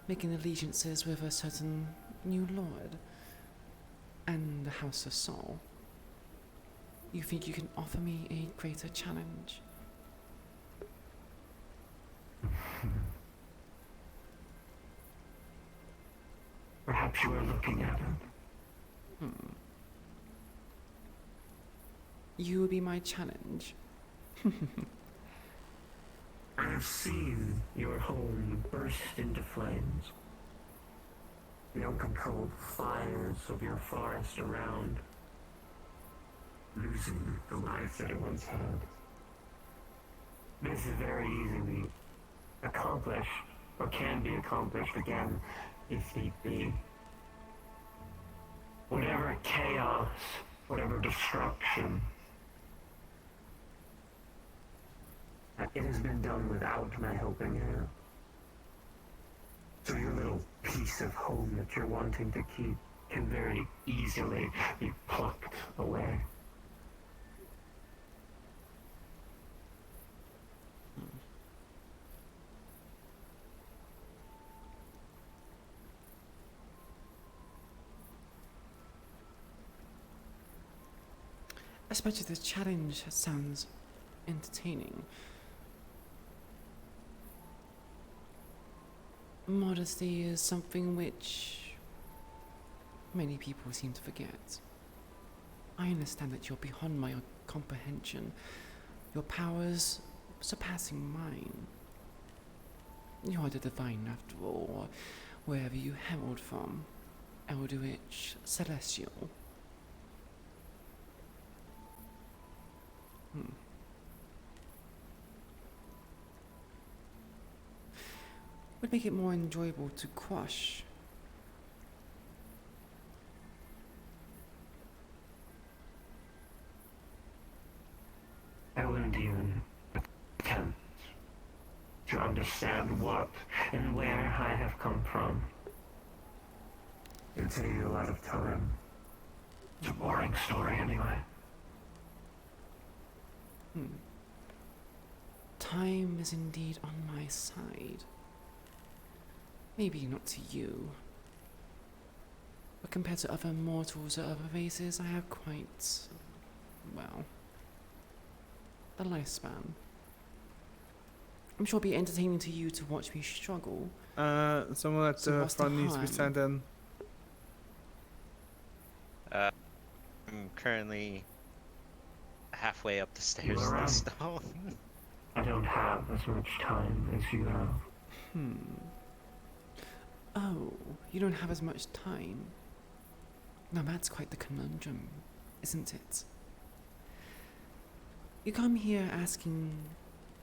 making allegiances with a certain new lord. And the House of Soul. You think you can offer me a greater challenge? Perhaps you are looking at it. You will be my challenge. I have seen your home burst into flames. The uncontrolled fires of your forest around, losing the life that it once had. This is very easily accomplished or can be accomplished again if need be. Whatever chaos, whatever destruction, it has been done without my helping hand. So your little piece of home that you're wanting to keep can very easily be plucked away. Especially the challenge sounds entertaining. Modesty is something which many people seem to forget. I understand that you're beyond my comprehension, your powers surpassing mine. You are the divine after all, or wherever you herald from, eldritch, celestial. Would make it more enjoyable to crush. I wouldn't even attempt to understand what and where I have come from. It'd take a lot of time. It's a boring story anyway. Time is indeed on my side. Maybe not to you, but compared to other mortals or other races, I have quite, well, the lifespan. I'm sure it'll be entertaining to you to watch me struggle. Someone at the front needs to be sent in. I'm currently halfway up the stairs to the stone. I don't have as much time as you have. Oh, you don't have as much time. Now that's quite the conundrum, isn't it? You come here asking,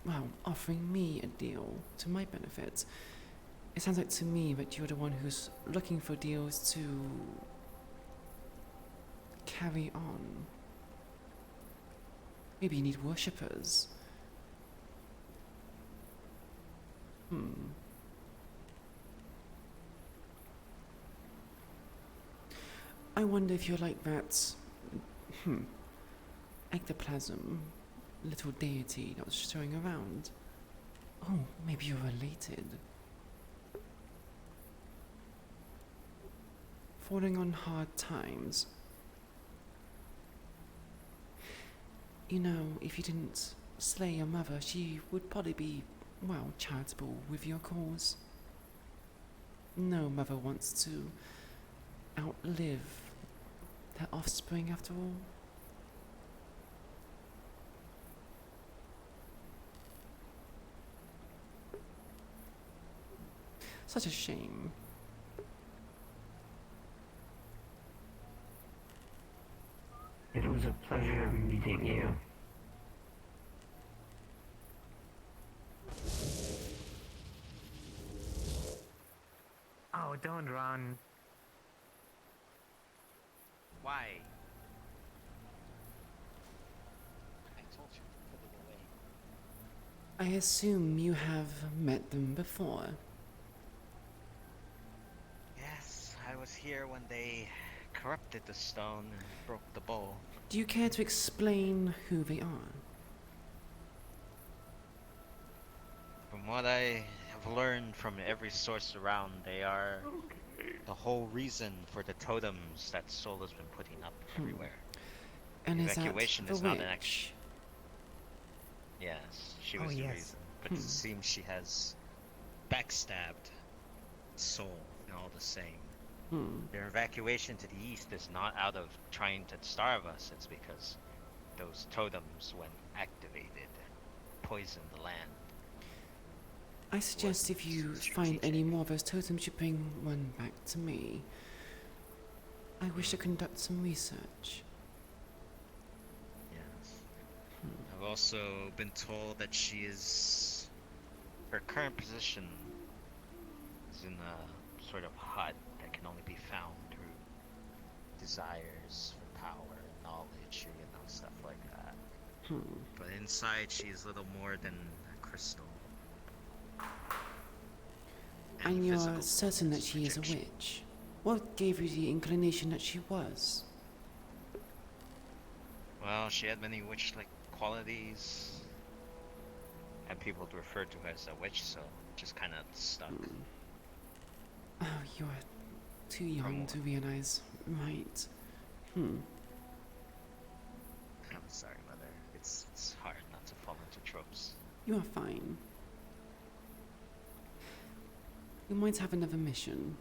well, offering me a deal to my benefit. It sounds like to me that you're the one who's looking for deals to carry on. Maybe you need worshippers. I wonder if you're like that, ectoplasm, little deity that was showing around. Oh, maybe you're related. Falling on hard times. You know, if you didn't slay your mother, she would probably be, well, charitable with your cause. No mother wants to outlive their offspring after all. Such a shame. It was a pleasure meeting you. Oh, don't run. Why? I told you to put it away. I assume you have met them before. Yes, I was here when they corrupted the stone and broke the bowl. Do you care to explain who they are? From what I have learned from every source around, they are the whole reason for the totems that Sol has been putting up everywhere. And is that Evacuation the is not an witch? action. Yes, she was the reason. But it seems she has backstabbed Sol all the same. Their evacuation to the east is not out of trying to starve us, it's because those totems, when activated, poison the land. I suggest if you find any more of those totems, you bring one back to me. I wish to conduct some research. Yes. I've also been told that her current position is in a sort of hut that can only be found through desires for power, knowledge, stuff like that. But inside, she is little more than a crystal. And you're certain that she is a witch? What gave you the inclination that she was? Well, she had many witch-like qualities, and people referred to her as a witch, so just kind of stuck. Oh, you're too young to realize, right? I'm sorry, Mother. It's hard not to fall into tropes. You are fine. You might have another mission.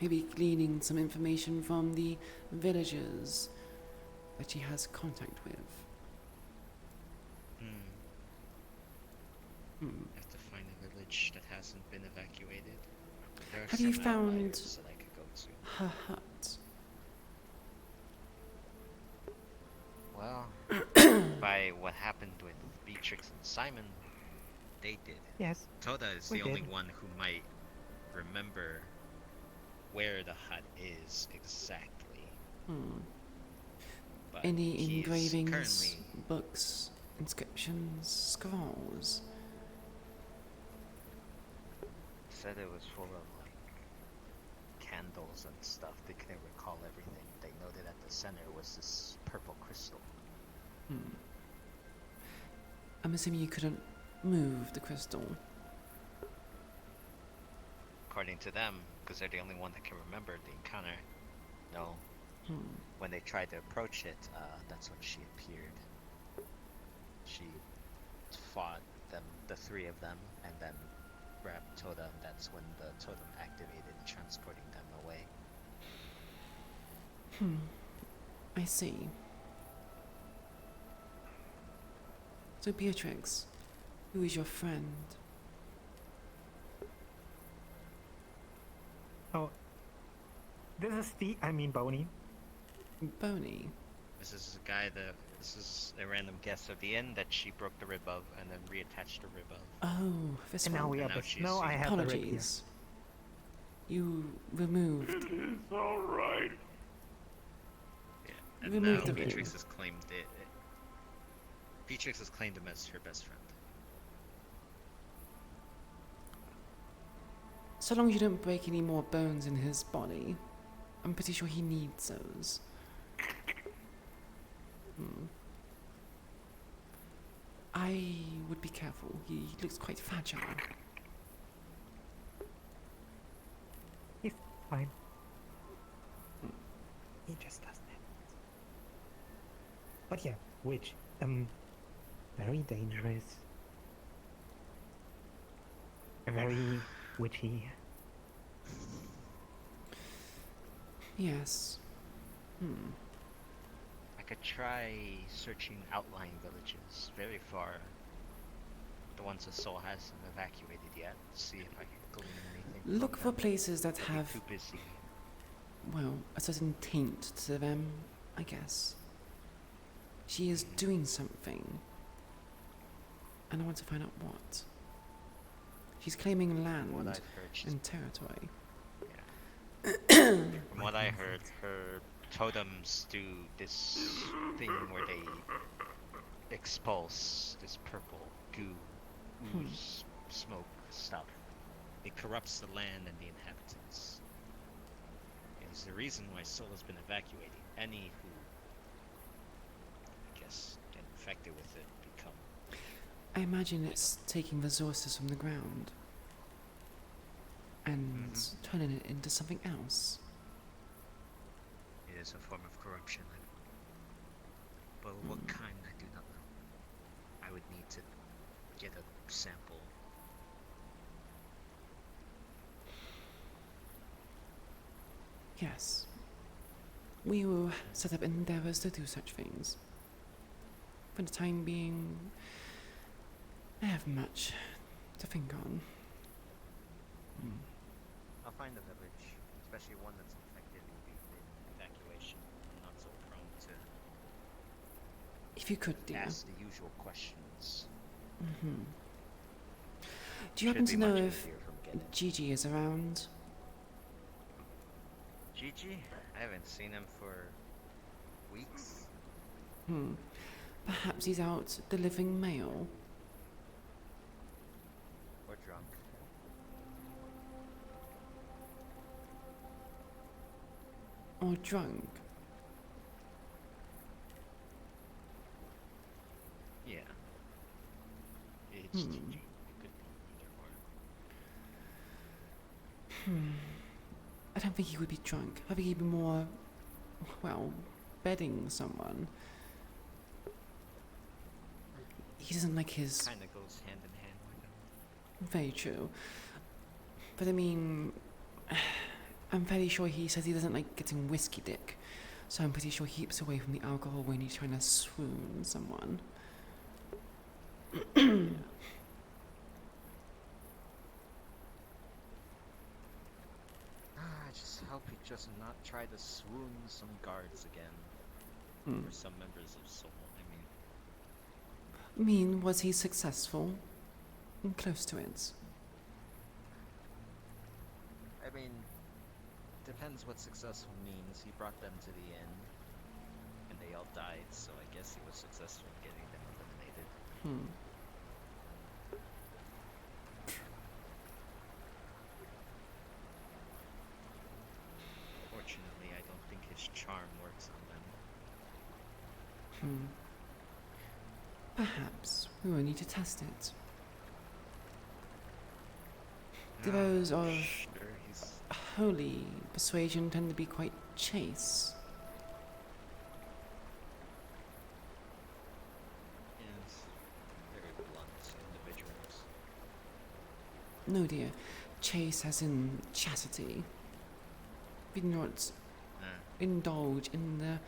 Maybe gleaning some information from the villagers that she has contact with. Have to find a village that hasn't been evacuated. There are Have you some found outliers that I could go to. her hut? Well, by what happened with Beatrix and Simon, they did. Yes. Toda is the only one who might remember where the hut is exactly. But Any he is engravings, currently... books, inscriptions, scrolls? Said it was full of candles and stuff. They couldn't recall everything. They noted at the center was this purple crystal. I'm assuming you couldn't move the crystal. According to them, because they're the only one that can remember the encounter. No. When they tried to approach it, that's when she appeared. She fought them, the three of them, and then grabbed Toda, and that's when the totem activated, transporting them away. I see. So Beatrix, who is your friend? Oh, this is Boney. Boney? This is a random guest of the inn that she broke the rib of and then reattached the rib of. Oh, this And one. now we have no, I have the rib here. Apologies. You removed. It is alright. Yeah, and Removed now the Beatrix rib. has claimed it. Beatrix has claimed him as her best friend. So long as you don't break any more bones in his body, I'm pretty sure he needs those. I would be careful. He looks quite fragile. He's fine. He just does that. But yeah, witch. Very dangerous. Very witchy. Yes. I could try searching outlying villages very far. The ones that Soul hasn't evacuated yet. See if I can glean anything. Look for places that have, too busy. well, a certain taint to them, I guess. She is doing something. And I want to find out what. She's claiming land What I've heard, and territory. From what I heard, her totems do this thing where they expulse this purple goo, ooze, smoke stuff. It corrupts the land and the inhabitants. It's the reason why Soul has been evacuating. Any who, I guess, get infected with it become... I imagine it's taking resources from the ground and turning it into something else. It is a form of corruption. But what kind, I do not know. I would need to get a sample. Yes. We will set up endeavors to do such things. For the time being, I have much to think on. I'll find a village, especially one that's infected and be in evacuation. I'm not so prone to If you could, dear. ask the usual questions. Do you happen to know if Gigi is around. Gigi? I haven't seen him for weeks. Perhaps he's out delivering mail. Or drunk. Or drunk. Yeah. It's Gigi. It could be either or. I don't think he would be drunk. I think he'd be more, well, bedding someone. He doesn't like his... Kinda goes hand in hand with him. Very true. But I mean, I'm fairly sure he says he doesn't like getting whiskey dick. So I'm pretty sure he keeps away from the alcohol when he's trying to swoon someone. I just hope he does not try to swoon some guards again. Or some members of Soul, I mean, was he successful? Close to it. I mean, depends what successful means. He brought them to the end, and they all died, so I guess he was successful in getting them eliminated. Fortunately, I don't think his charm works on them. Perhaps. We will need to test it. Those of holy persuasion tend to be quite chaste. Yes, very blunt individuals. No dear, chaste as in chastity. We do not indulge in the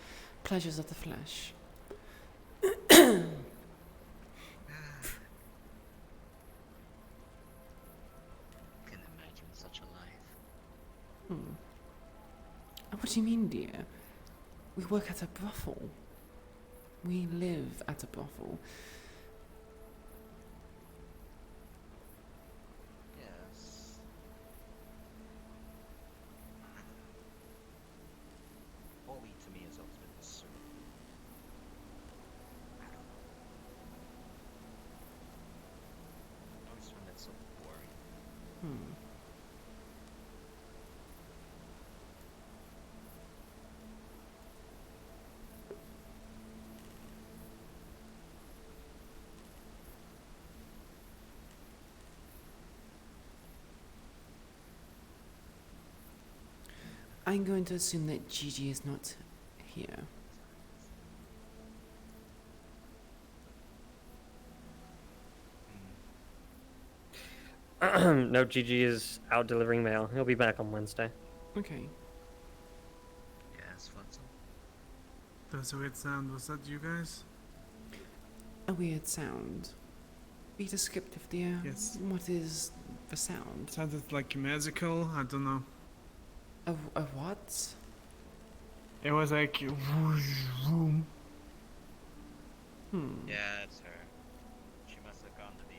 pleasures of the flesh. Such a life. What do you mean, dear? We work at a brothel. We live at a brothel. Yes. Holy to me has always been the servant. I don't know. I always find that so boring. I'm going to assume that Gigi is not here. No, Gigi is out delivering mail. He'll be back on Wednesday. Okay. Yes, Watson. That's a weird sound. Was that you guys? A weird sound. Be descriptive, dear. Yes. What is the sound? It sounded like magical. I don't know. A what? It was like whoosh, vroom. Yeah, it's her. She must have gone to the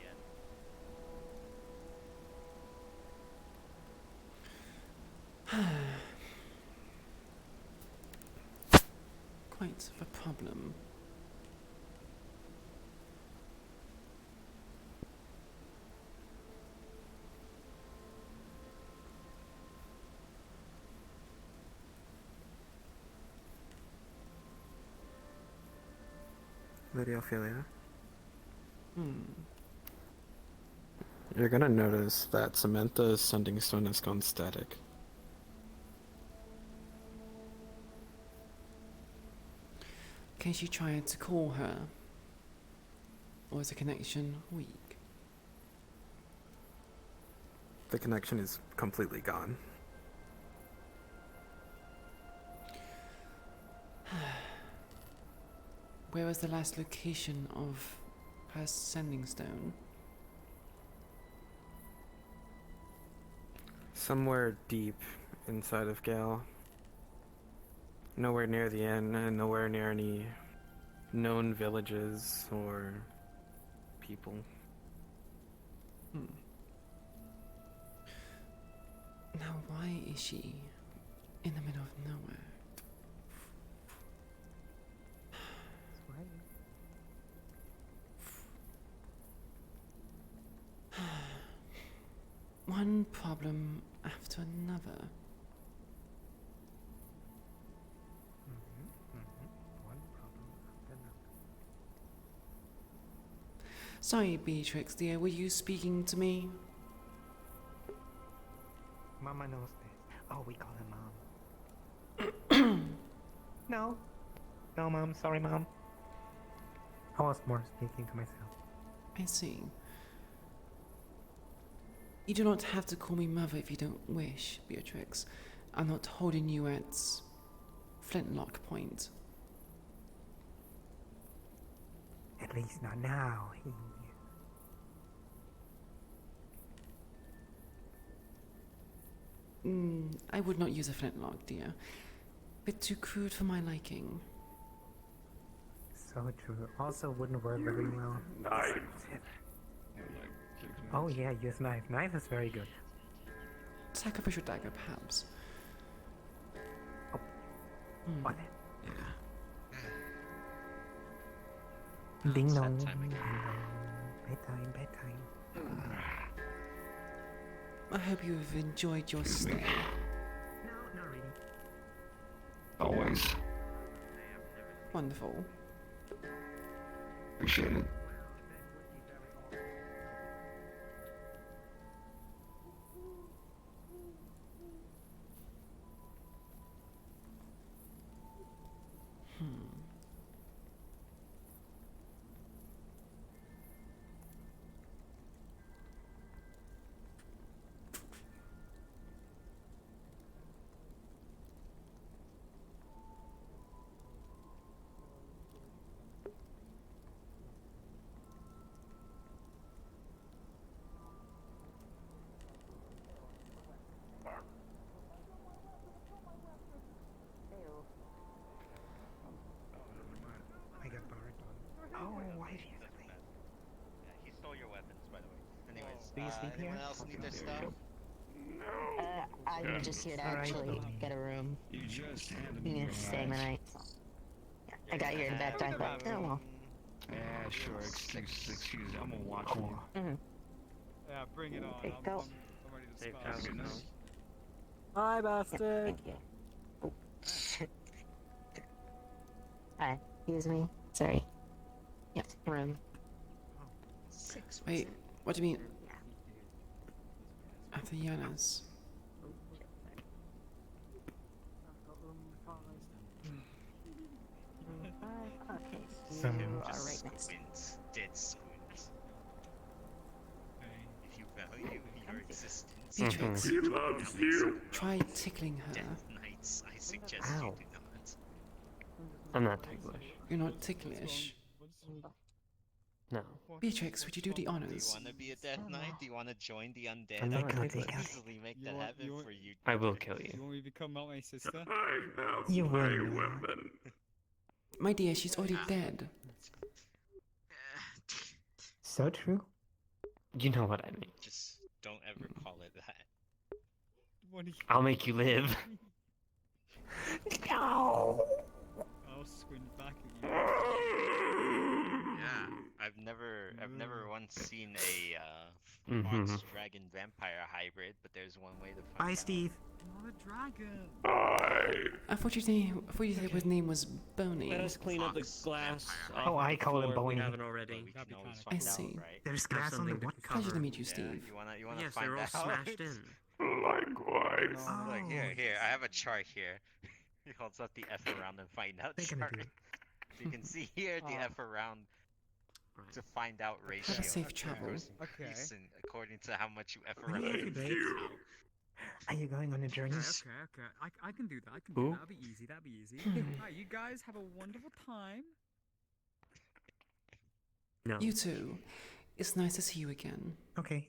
end. Quite the problem. Lady Ophelia. You're gonna notice that Samantha's sending stone has gone static. Can she try to call her? Or is the connection weak? The connection is completely gone. Where was the last location of her sending stone? Somewhere deep inside of Gale. Nowhere near the inn, and nowhere near any known villages or people. is she in the middle of nowhere? One problem after another. Sorry, Beatrix, dear, were you speaking to me? Mama knows this. Oh, we call her Mom. No. No, Mom. Sorry, Mom. I was more speaking to myself. I see. You do not have to call me mother if you don't wish, Beatrix. I'm not holding you at flintlock point. At least not now. I would not use a flintlock, dear. Bit too crude for my liking. So true. Also wouldn't work very well. Knife. Oh yeah, use knife. Knife is very good. Sacrificial dagger, perhaps. What? Ding dong. Bedtime, bedtime. I hope you have enjoyed your stay. No, not really. Always. Wonderful. Appreciate it. I got borrowed one. Oh, why did you have to He stole your weapons, by the way. Anyways, Do you sleep anyone here? else need their stuff? I'm just here to Alright. actually get a room. You just handed Yeah, stay my night. I got here in bad time, but oh well. Yeah, sure. Excuse. I'm gonna watch you. Yeah, bring it on. There you go. I'm ready to Safe smash. house. Hi, bastard. Hi, excuse me. Sorry. Yep, room. Wait, what do you mean? After Yanas. Okay, Some you are right next. Squint, dead squint. If you value your existence, Beatrix, He loves you. try tickling her. death knights, I suggest Ow. you do not. I'm not ticklish. You're not ticklish. No. Beatrix, would you do the Do you honors? want to be a death knight? Do you want to join the undead? I'm not I gonna can take out. easily make that happen for you. I will kill Do you you. want me to become out my sister? You wouldn't. My dear, she's already dead. So true. You know what I mean. Just don't ever call it that. What do you... I'll make you live. No. I'll squint back at you. Yeah, I've never once seen a Mhm. fox dragon vampire hybrid, but there's one way to find Bye, out. Steve. I'm not a dragon. I thought you said his name was Boney. Let us clean up the glass. Oh, I call it We Boney. haven't already. We can always I find see. out, right? There's There's glass on the something to what? Pleasure to cover. meet you, Yeah, Steve. you wanna Yes, find they're all out? smashed in. Likewise. Oh. Look, here, I have a chart here. He holds up the F around and find out They're gonna chart. do it. So you can see here the F around Right. to find out ratio. safe It travel. goes Okay. increasing according to how much you F What around. do you do, babe? Are you going on a journey? Okay. I can do that. I can Who? do that. That'll be easy. That'll be easy. Alright, you guys have a wonderful time. No. You too. It's nice to see you again. Okay.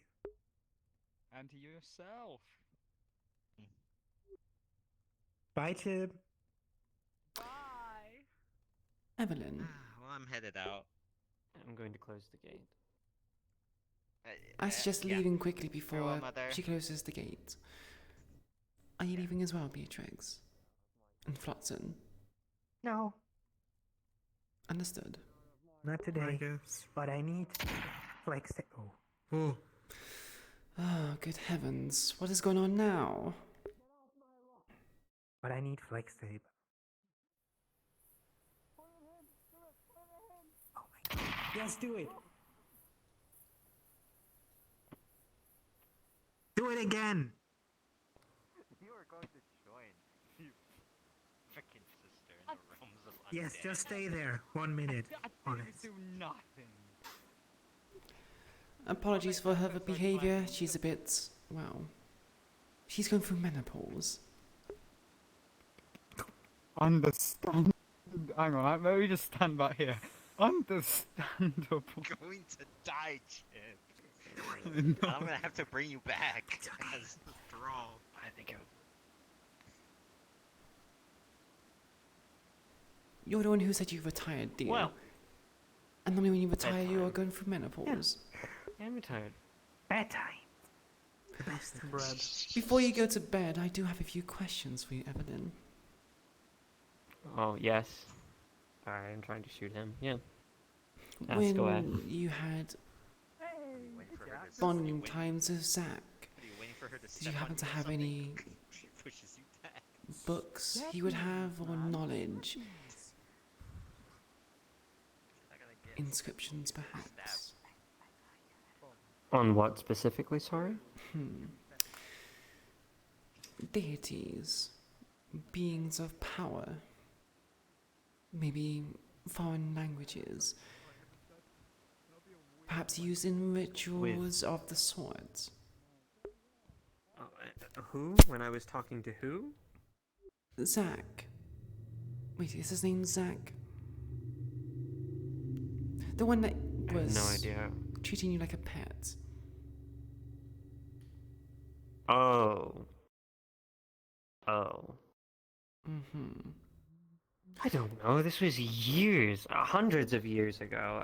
And to yourself. Bye, Chib. Bye. Evelyn, Well, I'm headed out. I'm going to close the gate. I suggest yeah. leaving quickly before Farewell, Mother. she closes the gate. Are you leaving as well, Beatrix? And Flotsam? No, Understood. not today. But I need flex. Oh. Oh, good heavens. What is going on now? But I need flex tape. Oh my god. Yes, do it. Do it again. You are going to join, you freaking sister in the realms of Yes, undead. just stay there. 1 minute. On it. Do nothing. Apologies for her behaviour. She's a bit, well, she's going through menopause. Understand. Hang on, let me just stand back here. Understandable. Going to die, Chip. No. I'm gonna have to bring you back as the thrall. I think it. You're the one who said you retired, dear. Well. And normally when you retire, you are going through menopause. Yeah, I'm retired. Bedtime. The best bread. Before you go to bed, I do have a few questions for you, Evelyn. Oh, yes. Sorry, I'm trying to shoot him. Yeah. Ask When away. you had bonding times with Zach, did you happen to have any books he would have or knowledge? Inscriptions, perhaps? On what specifically, sorry? Deities, beings of power, maybe foreign languages, perhaps used in rituals of the sort. Who? When I was talking to who? Zach. Wait, is his name Zach? The one that I have was no idea. treating you like a pet. Oh. Oh. Mm-hmm. I don't know. This was years, hundreds of years ago.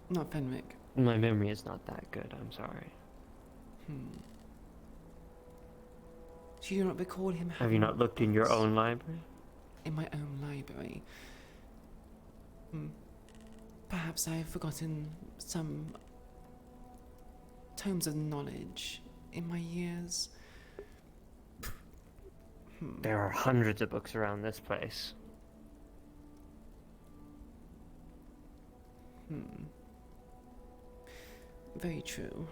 Not Fenwick. My memory is not that good. I'm sorry. Do you not recall him Have you not looked in your books? own library? In my own library. Perhaps I have forgotten some tomes of knowledge in my years. There are hundreds of books around this place. Very true.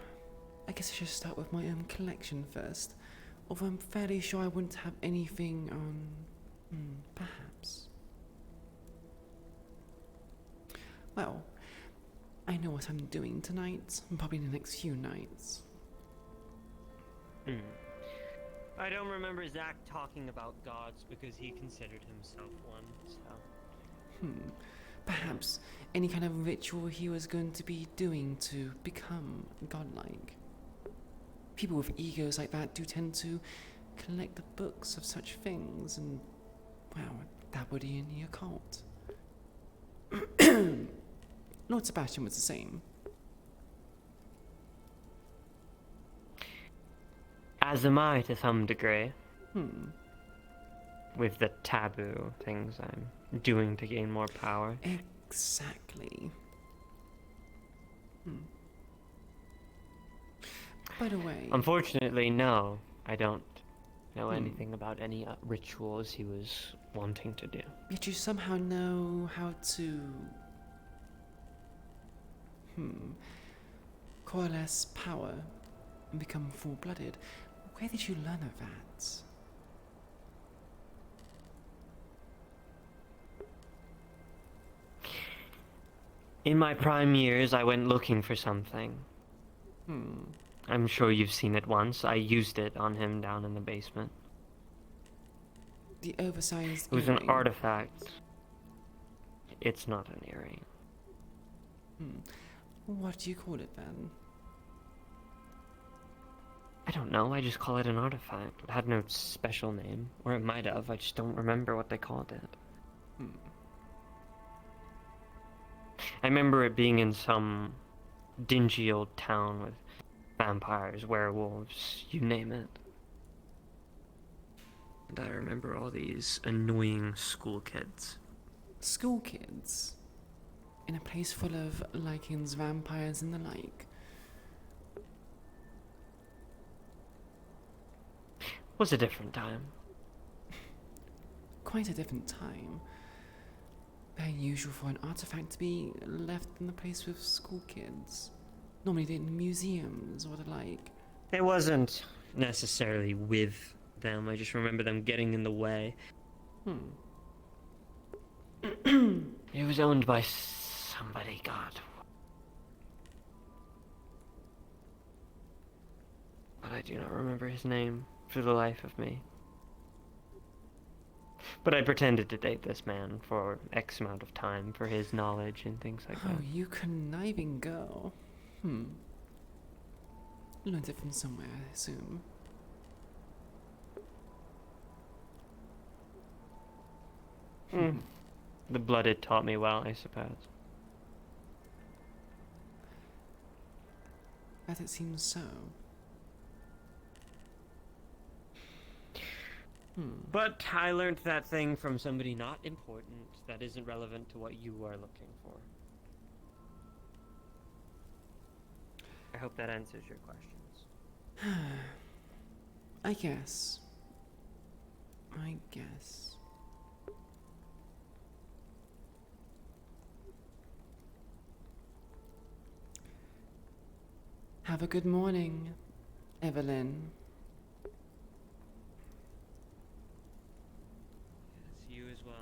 I guess I should start with my own collection first. Although I'm fairly sure I wouldn't have anything on... perhaps. Well, I know what I'm doing tonight, and probably in the next few nights. I don't remember Zach talking about gods because he considered himself one, so... Perhaps any kind of ritual he was going to be doing to become godlike. People with egos like that do tend to collect the books of such things and, well, dabble in the occult. Lord Sebastian was the same. As am I to some degree. With the taboo things I'm doing to gain more power. Exactly. By the way... Unfortunately, no. I don't know anything about any rituals he was wanting to do. Yet you somehow know how to... coalesce power and become full-blooded. Where did you learn of that? In my prime years, I went looking for something. I'm sure you've seen it once. I used it on him down in the basement. The oversized It was an earring. artifact. It's not an earring. What do you call it then? I don't know, I just call it an artifact. It had no special name. Or it might have, I just don't remember what they called it. I remember it being in some dingy old town with vampires, werewolves, you name it. And I remember all these annoying school kids. School kids? In a place full of lichens, vampires, and the like? Was a different time. Quite a different time. Very usual for an artifact to be left in a place with school kids. Normally in museums or the like. It wasn't necessarily with them, I just remember them getting in the way. It was owned by somebody, God. But I do not remember his name for the life of me. But I pretended to date this man for X amount of time for his knowledge and things like that. Oh, you conniving girl. Learned it from somewhere, I assume. The blooded taught me well, I suppose. That it seems so. But I learned that thing from somebody not important that isn't relevant to what you are looking for. I hope that answers your questions. I guess. Have a good morning, Evelyn. It's you as well.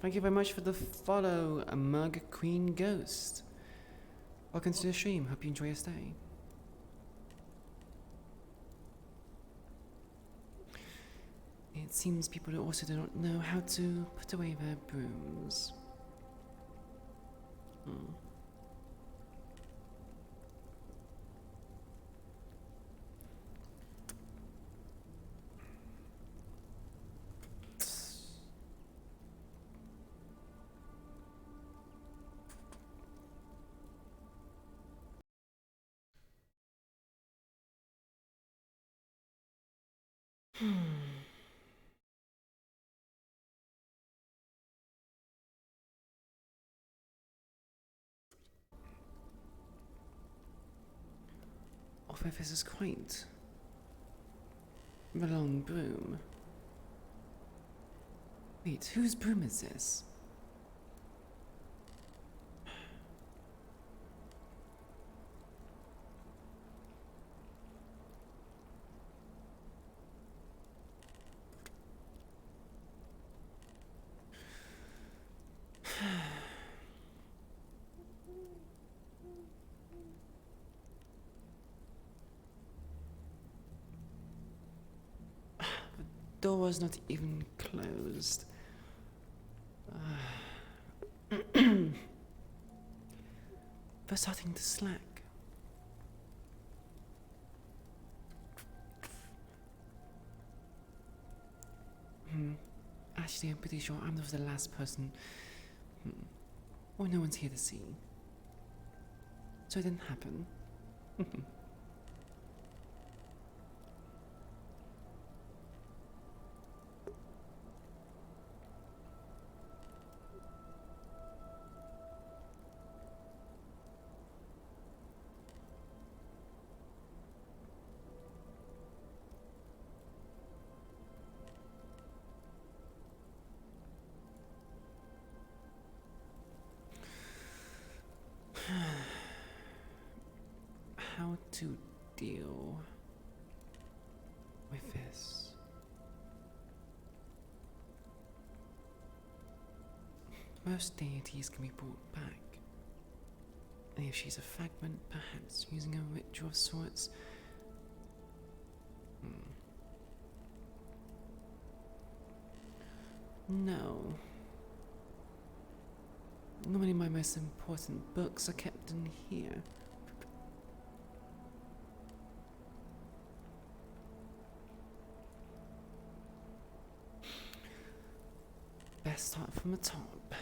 Thank you very much for the follow, Mug Queen Ghost. Welcome to the stream. Hope you enjoy your stay. It seems people also do not know how to put away their brooms. Although this is quite a long broom. Wait, whose broom is this? The door was not even closed. They're starting to slack. Actually, I'm pretty sure I'm the last person. Or no one's here to see. So it didn't happen. How to deal with this? Most deities can be brought back. And if she's a fragment, perhaps using a ritual of sorts. No. Normally my most important books are kept in here. Let's start from the top.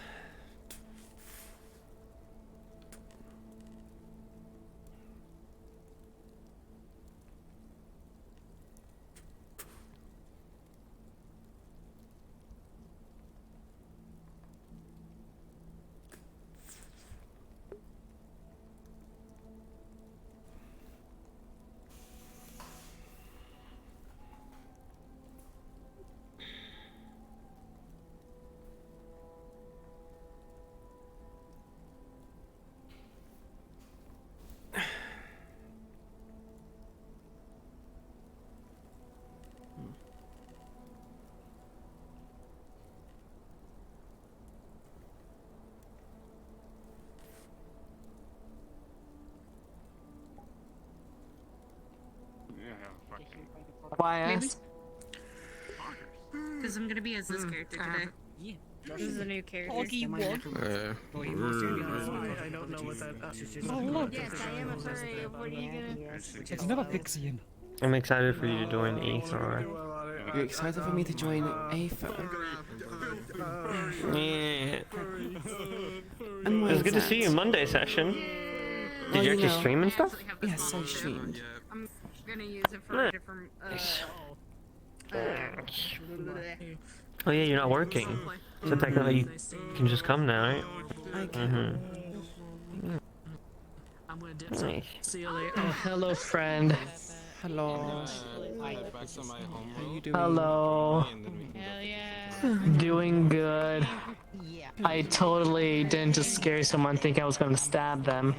Why ask? Because I'm gonna be as this character today. Yeah. This is a new character. Poggy one. I don't know what that. Oh, look. Yes, I am a furry. What are you gonna? It's not a pixie in. I'm excited for you to join Aethor. You're excited for me to join Aethor? Yeah. And It was good to see you Monday session. Did you actually stream and stuff? Yes, I streamed. I'm gonna use it for a different. Oh yeah, you're not working. So technically you can just come now, right? I can. I'm gonna dip. Nice. See you later. Oh, hello, friend. Hello. How you doing? Hello. Hell yeah. Doing good. I totally didn't just scare someone thinking I was gonna stab them.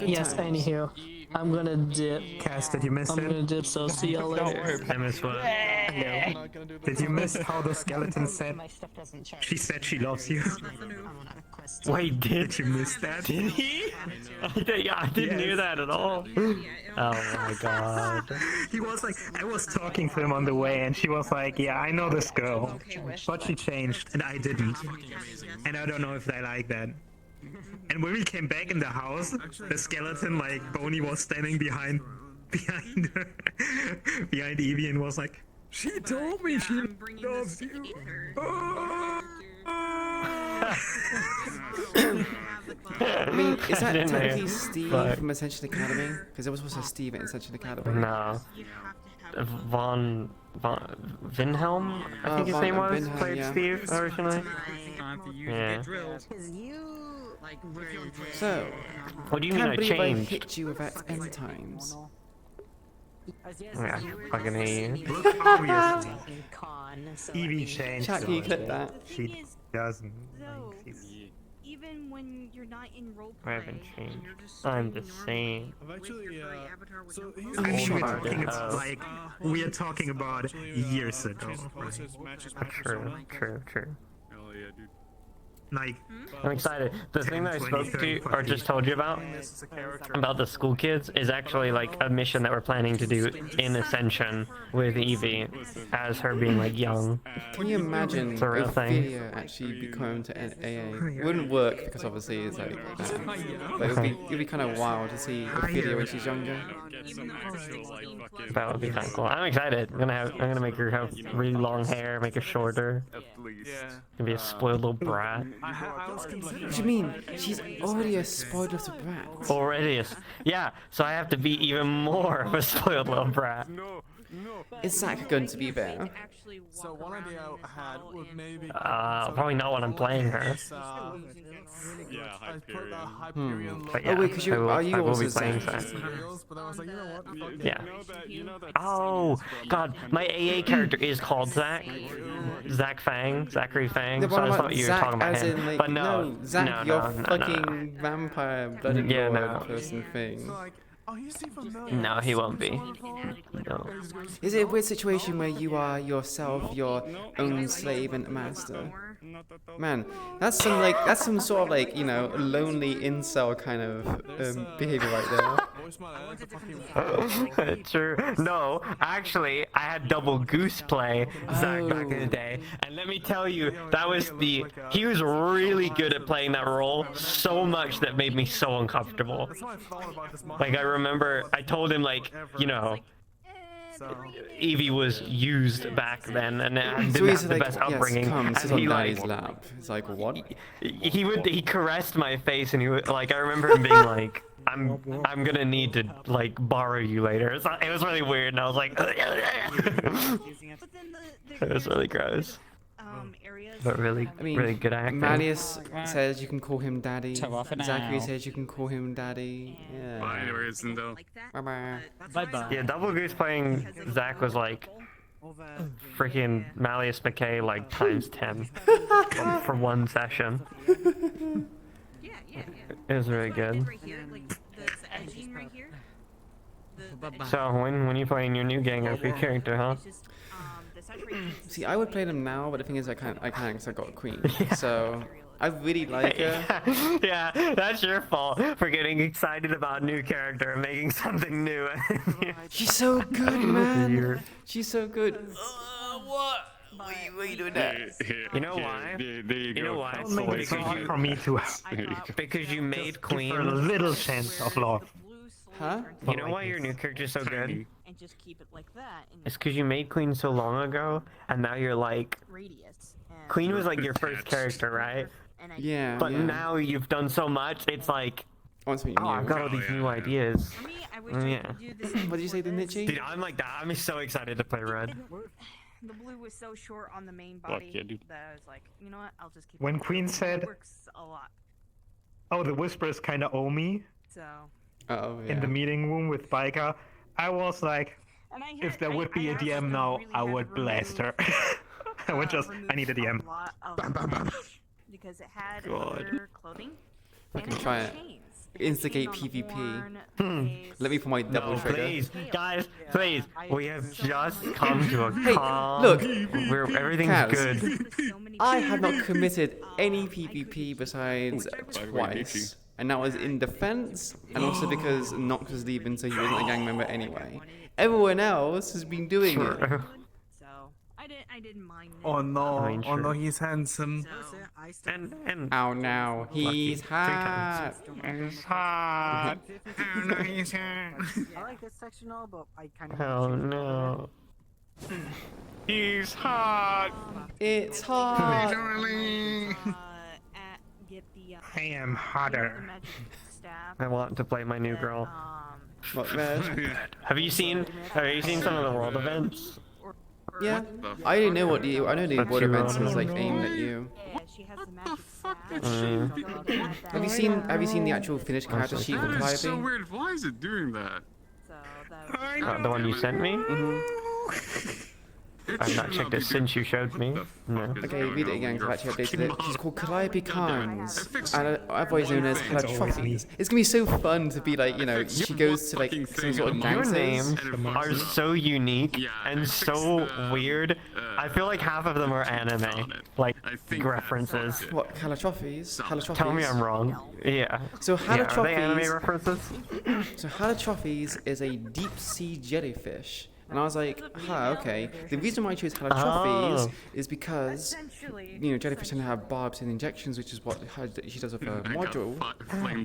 Yes, anywho, I'm gonna dip. Cass, did you miss I'm it? gonna dip, so see you later. I miss what? No. Did you miss how the skeleton said? She said she loves you. Wait, did you miss that? Did he? I didn't hear that at all. Oh my god. He was like, I was talking to him on the way, and she was like, yeah, I know this girl, but she changed, and I didn't. And I don't know if I like that. And when we came back in the house, the skeleton, like, Boney was standing behind her, behind Evie, and was like, she told me she loves you. I mean, is that didn't technically hear, Steve but- from Ascension Academy? Because there was also Steve at Ascension Academy. No. Vinhelm, I think his name was, Vinhelm, played yeah. Steve originally. Yeah. So, What do you mean I can't believe I changed? hit you with that end times. Yeah, I fucking hate you. Look, obviously, Evie changed. Chat, can you clip that? She doesn't. So, Like, she's... even when you're not in roleplay, I haven't changed. I'm the same. I've actually, so he's I mean, we're Wholehearted talking about, hoe. like, we are talking about years ago. True. Hell yeah, dude. Like, I'm excited. The thing that I 20, spoke to 30, or just told you about the school kids is actually like a mission that we're planning to do in Ascension with Evie as her being like young. Can you imagine It's a real thing. Ophelia actually becoming to AA? It wouldn't work because obviously it's like that. But it'd be kind of wild to see Ophelia when she's younger. That would be kind of cool. I'm excited. I'm gonna make her have really long hair, make her shorter. Gonna be a spoiled little brat. What do you mean? She's already a spoiled little brat. Already is. Yeah, so I have to be even more of a spoiled little brat. Is Zach going to be there? So one idea I had would maybe. Probably not when I'm playing her. Yeah, Hyperion But Oh, yeah, wait, 'cause you- are you I will also be playing Zach? Zach. But I was like, you know what? Fuck it. Yeah. You know that Oh, God, my AA character is called Zach. Zachary Fang. No, So but I I'm thought like you were talking Zach about as him. in like, But no, Zach, no, your no. fucking vampire blood and Yeah, lord no. person thing. No, he won't be. No. Is it a weird situation where you are yourself your own slave and master? Man, that's some sort of like, you know, lonely incel kind of behavior right there. True. No, actually, I had double goose play Zach back in the day, and let me tell you, he was really good at playing that role, so much that made me so uncomfortable. Like I remember, I told him like, you know, Evie was used back then, and So didn't he's have the like, best yes, upbringing. come And sit on he daddy's like, lap. It's like, what? he caressed my face, and he would like, I remember him being like, I'm gonna need to like borrow you later. It was really weird, and I was like, it was really gross. But really, I mean, really good acting. Malleus says you can call him daddy. So off for Zachary now. says you can call him daddy. Yeah. Bye-bye. Bye-bye. Yeah, Double Goose playing Zach was like freaking Malleus McKay like times 10 for one session. It was really good. So when you playing your new Gang RP character, huh? See, I would play them now, but the thing is, I can't because I got a queen. So I really like her. Yeah, that's your fault for getting excited about a new character and making something new. She's so good, man. She's so good. What? Why are you doing that? You know why? You know why? Don't make it so hard for me to Because you made Queen give her a little chance of love. Huh? You know why your new character's so good? And just keep it like that. It's because you made Queen so long ago, and now you're like... Queen was like your first character, right? Yeah. But yeah. now you've done so much, it's like... Oh, I've got all these new ideas. Yeah. What did you say, the Nietzsche? Dude, I'm like that. I'm so excited to play Red. The blue was so short on the main Fuck body yeah, dude. that I was like, you know what? I'll just keep. When it. Queen said, It works a lot. "Oh, the Whispers kind of owe me," So. in the meeting room with Baika, I was like, if there would be a DM now, I would blast her. I would just, I need a DM. Bam, bam, bam. Because it had other clothing. I can try it. Instigate PvP. Let me put my double trigger. Please, guys, please. We have just come to a calm. Look, where everything's Kaz, good. I have not committed any PvP besides twice. And that was in defense, and also because Nox was leaving, so he wasn't a gang member anyway. Everyone else has been doing it. So I didn't mind. Oh no! I mean, Oh no! sure. He's handsome. And Ow, now he's hot. He's hot. Oh no! He's hot. I like this section all, but I kind of. Oh no. He's hot. It's hot. Darling. I am hotter. I want to play my new girl. What, Red? Have you seen some of the world events? Yeah. I didn't know what the I know the That's world your events own. was like aimed at you. Mm. Have you seen the actual finished character sheet for That is so Calliope? weird. Why is it doing that? The one you sent me? I've not checked it since you showed me. No. Okay, read it again, because I actually updated it. She's called Calliope Carnes, and I've always known her as Hella Trophies. It's gonna be so fun to be like, you know, she goes to like some sort of Your dances. names are so unique and so weird. I feel like half of them are anime, like references. What, Hella Trophies? Hella Trophies? Tell me I'm wrong. Yeah. So Hella Yeah, are they anime Trophies. references? So Hella Trophies is a deep sea jellyfish. And I was like, okay. The reason why I chose Hella Trophies is because, you know, jellyfish tend to have barbs and injections, which is what she does with her module.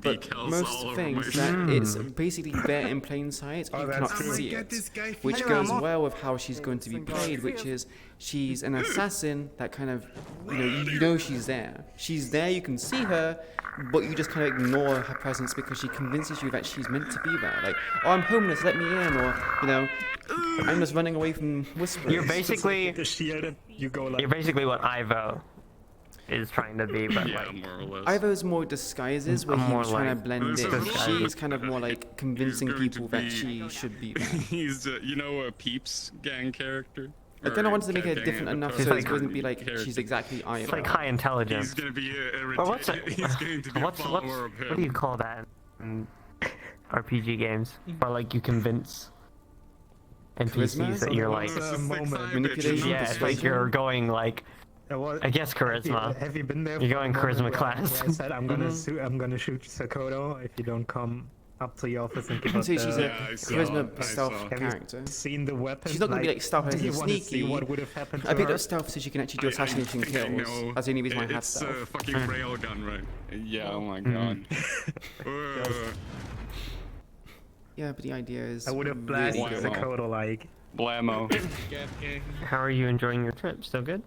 But most things that it's basically there in plain sight, you cannot see it. Which goes well with how she's going to be played, which is she's an assassin that kind of, you know she's there. She's there, you can see her, but you just kind of ignore her presence because she convinces you that she's meant to be there. Like, oh, I'm homeless, let me in, or, you know, I'm just running away from Whisperers. You're basically you go like, you're basically what Ivo is trying to be, but like more or less. Ivo's more disguises where More he's trying to like blend in. disguises. She's kind of more like convincing people that she should be there. He's, you know, a Peeps gang character. I kind of wanted to make Or it gang different enough avatar so it wouldn't be like she's exactly Ivo. it's like high intelligence. He's gonna be a Or what's it? he's going to be a follower of him. What do you call that in RPG games? Where like you convince NPCs that you're like manipulation. Yeah, it's like you're going like I guess charisma. Have you been there? You're going for a charisma moment class. where I said I'm gonna shoot Sakoto if you don't come up to the office and give us So she's a I saw charisma it, stealth I saw. character. Have you seen the weapon? She's not gonna be like stealth do and you want to see sneaky. what would have happened to I picked her? up stealth so she can actually do assassination I kills. know. That's the only reason why I have It's a stealth. fucking railgun, right? Yeah, oh my god. Yeah, but the idea is I would have really blasted good. Sakoto like Blammo. How are you enjoying your trip? Still good?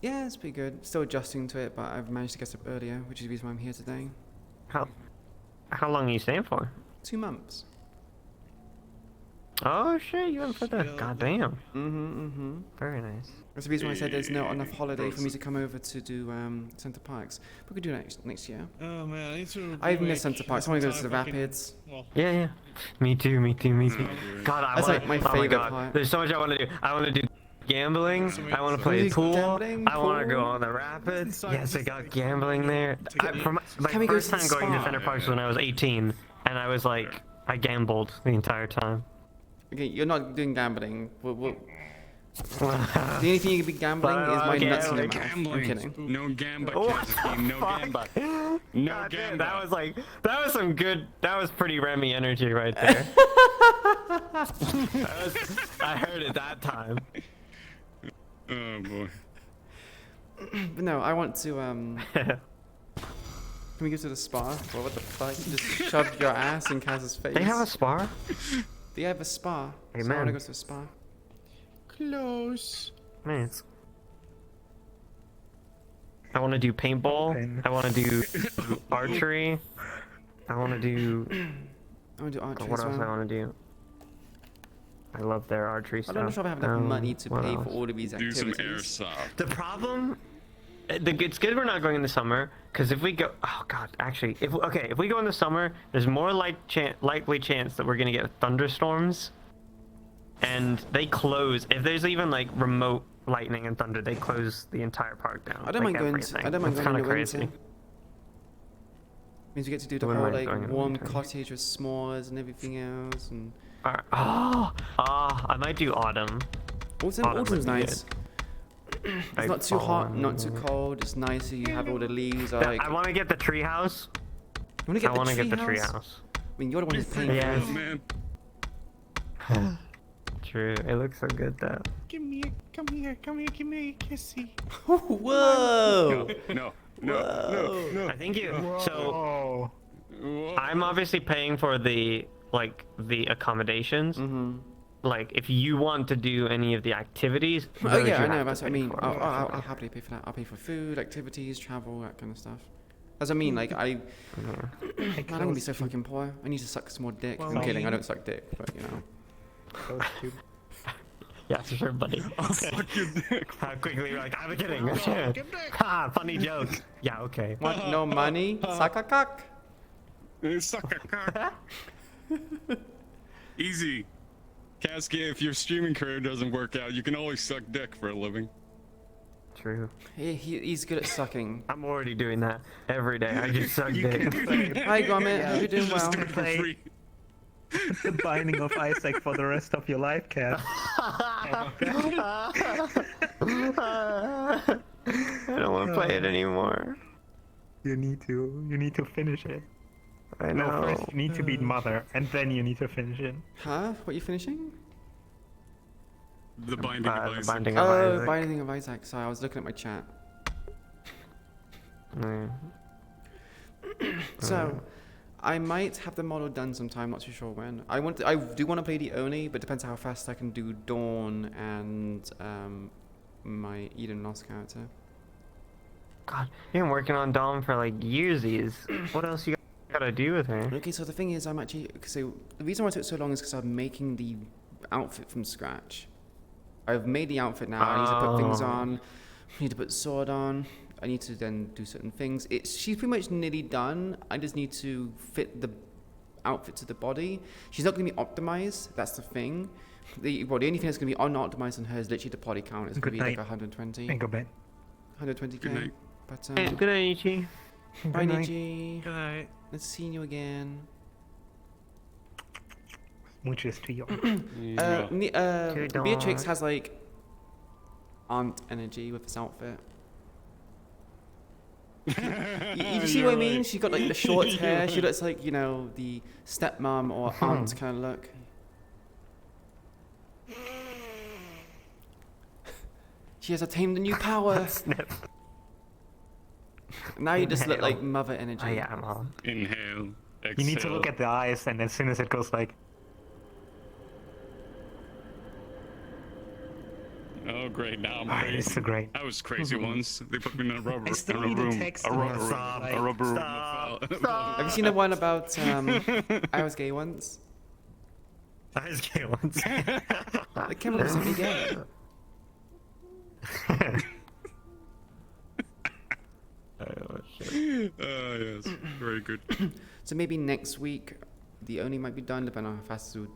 Yeah, it's pretty good. Still adjusting to it, but I've managed to get up earlier, which is the reason why I'm here today. How long are you staying for? 2 months. Oh shit, you went for the goddamn. Very nice. That's the reason why I said there's not enough holiday for me to come over to do Center Parks. We could do that next year. Oh man, I need to. I even miss Center Parks. I want to go to the Rapids. Yeah. Me too. God, That's like my favorite God. part. There's so much I want to do. I want to do gambling. I want to play pool. Gambling, I want to pool? go on the rapids. Yes, they got gambling there. My Can we go first to the time going to spa? Center Parks was when I was 18, and I was like, I gambled the entire time. Okay, you're not doing gambling. The only thing you can be gambling is my nuts in your mouth. I'm kidding. No gamba, What Kazakhstan, no gamba. No God, gamba. dude, that was some good, that was pretty Remy energy right there. I heard it that time. Oh boy. But no, I want to Can we go to the spa? Well, what the fuck? You just shoved your ass in Kaz's face. They have a spa? They have a spa. So I Amen. want to go to the spa. Close. Nice. I want to do paintball. I want to do archery. I want to do. I want to do archery What as else well. I want to do? I love their archery stuff. I don't know if I have enough money to what pay else? for all of these Do some activities. airsoft. The problem, it's good we're not going in the summer, because if we go, oh god, actually, if we go in the summer, there's more likely chance that we're gonna get thunderstorms, and they close if there's even like remote lightning and thunder, they close the entire park down. I don't mind going. I don't mind It's going kind in of the crazy. winter. Means we get to do the Wouldn't whole mind going in like the warm winter. cottage with s'mores and everything else. And I might do autumn. autumn's would be nice. good. It's Like not too hot, fall not too cold. It's nice. So you have all the leaves. Are like. I want to get the treehouse. You want to get I the want to get the treehouse? treehouse. I mean, you're the one who's paying Yeah. for it. Man. True, it looks so good though. Come here, give me a kissy. Whoa! No. I think you. So I'm obviously paying for the accommodations. Like if you want to do any of the activities. Oh those yeah, you I know. have That's to what I pay mean. for. I'll happily pay for that. I'll pay for food, activities, travel, that kind of stuff. As I mean, like man, I'm gonna be so fucking poor. I need to suck some more dick. I'm kidding. I don't suck dick, but you know. Yeah, for sure, buddy. How quickly you're like, I'm kidding. Ha, funny joke. Yeah, okay. Want no money? Suck a cock. Suck a cock. Easy. Cascade, if your streaming career doesn't work out, you can always suck dick for a living. True. He's good at sucking. I'm already doing that every day. I just suck dick. Hi, Gromit. Hope you're doing well. The Binding of Isaac for the rest of your life, Cat. I don't want to play it anymore. You need to finish it. I know. No, first you need to beat Mother, and then you need to finish it. Huh? What are you finishing? The Binding of Isaac. Binding of Oh, Isaac. Binding of Isaac. Sorry, I was looking at my chat. So, I might have the model done sometime. Not too sure when. I do want to play the Oni, but depends how fast I can do Dawn and my Eden Lost character. God, you've been working on Dom for like yearsies. What else you gotta do with her? Okay, so the thing is, I'm actually so the reason why it took so long is because I'm making the outfit from scratch. I've made the outfit now. I need to put things on. I need to put sword on. I need to then do certain things. She's pretty much nearly done. I just need to fit the outfit to the body. She's not going to be optimized. That's the thing. The only thing that's going to be unoptimized on her is literally the body count. It's going to be like 120. And go bed. 120k. Good night. But Good night, Ichi. bye, Niji. Good night. Let's see you again. Muchas to you. Beatrix has like aunt energy with this outfit. you see what I mean? She got like the short hair. She looks like, you know, the stepmom or aunt kind of look. She has attained a new power. Now you just look like mother energy. Oh, yeah, Mom. Inhale. Exhale. You need to look at the eyes, and as soon as it goes like, great. Now I'm Alright, crazy. it's so great. I was crazy once. They put me in a rubber. I still in a need to room. text A them. rubber room. Stop. A rubber room. Stop. Have you seen the one about I was gay once? I was gay once. The camera was not gay. Yes, very good. So maybe next week the only might be done, depending on how fast it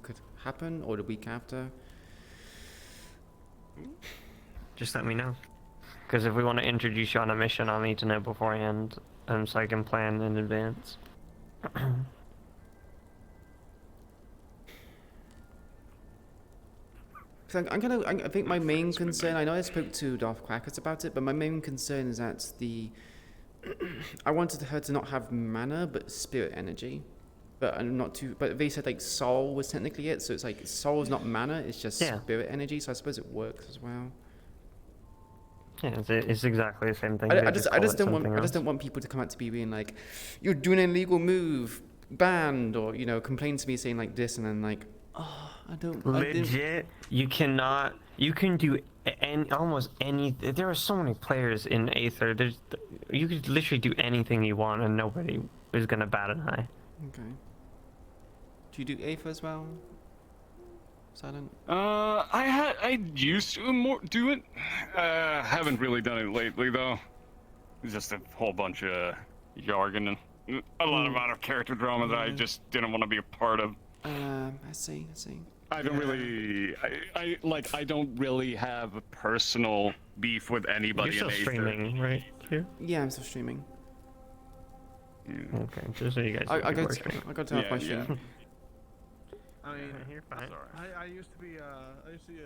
could happen, or the week after. Just let me know. Because if we want to introduce you on a mission, I'll need to know beforehand, so I can plan in advance. So I think my main concern, I know I spoke to Darth Quackers about it, but my main concern is that I wanted her to not have mana, but spirit energy. But they said like soul was technically it, so it's like soul is not mana, it's just spirit energy, so I suppose it works as well. Yeah, it's exactly the same thing. I just don't want people to come out to me being like, you're doing an illegal move, banned, or complain to me saying like this, and then like, oh, I don't. Legit, you cannot. You can do almost any. There are so many players in Aether. You could literally do anything you want, and nobody is gonna bat an eye. Okay. Do you do Aether as well? Silent? I used to do it. Haven't really done it lately though. It's just a whole bunch of jargon and a lot of out of character drama that I just didn't want to be a part of. I see. I don't really. I don't really have a personal beef with anybody. You're still streaming, right? Here? Yeah, I'm still streaming. Okay, just so you guys. I got to turn off my stream. I mean, you're fine. I used to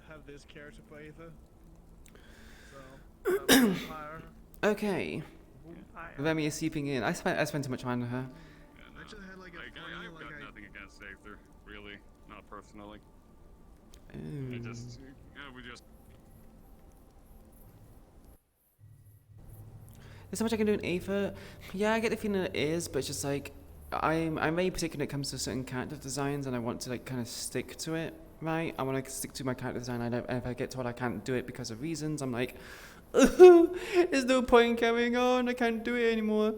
have this character for Aether. So, vampire. Okay. Remy is sleeping in. I spent too much time with her. I've got nothing against Aether, really, not personally. Ooh. We just. There's so much I can do in Aether. Yeah, I get the feeling it is, but it's just like I'm very particular when it comes to certain character designs, and I want to like kind of stick to it, right? I want to stick to my character design. And if I get told I can't do it because of reasons, I'm like, there's no point in carrying on. I can't do it anymore.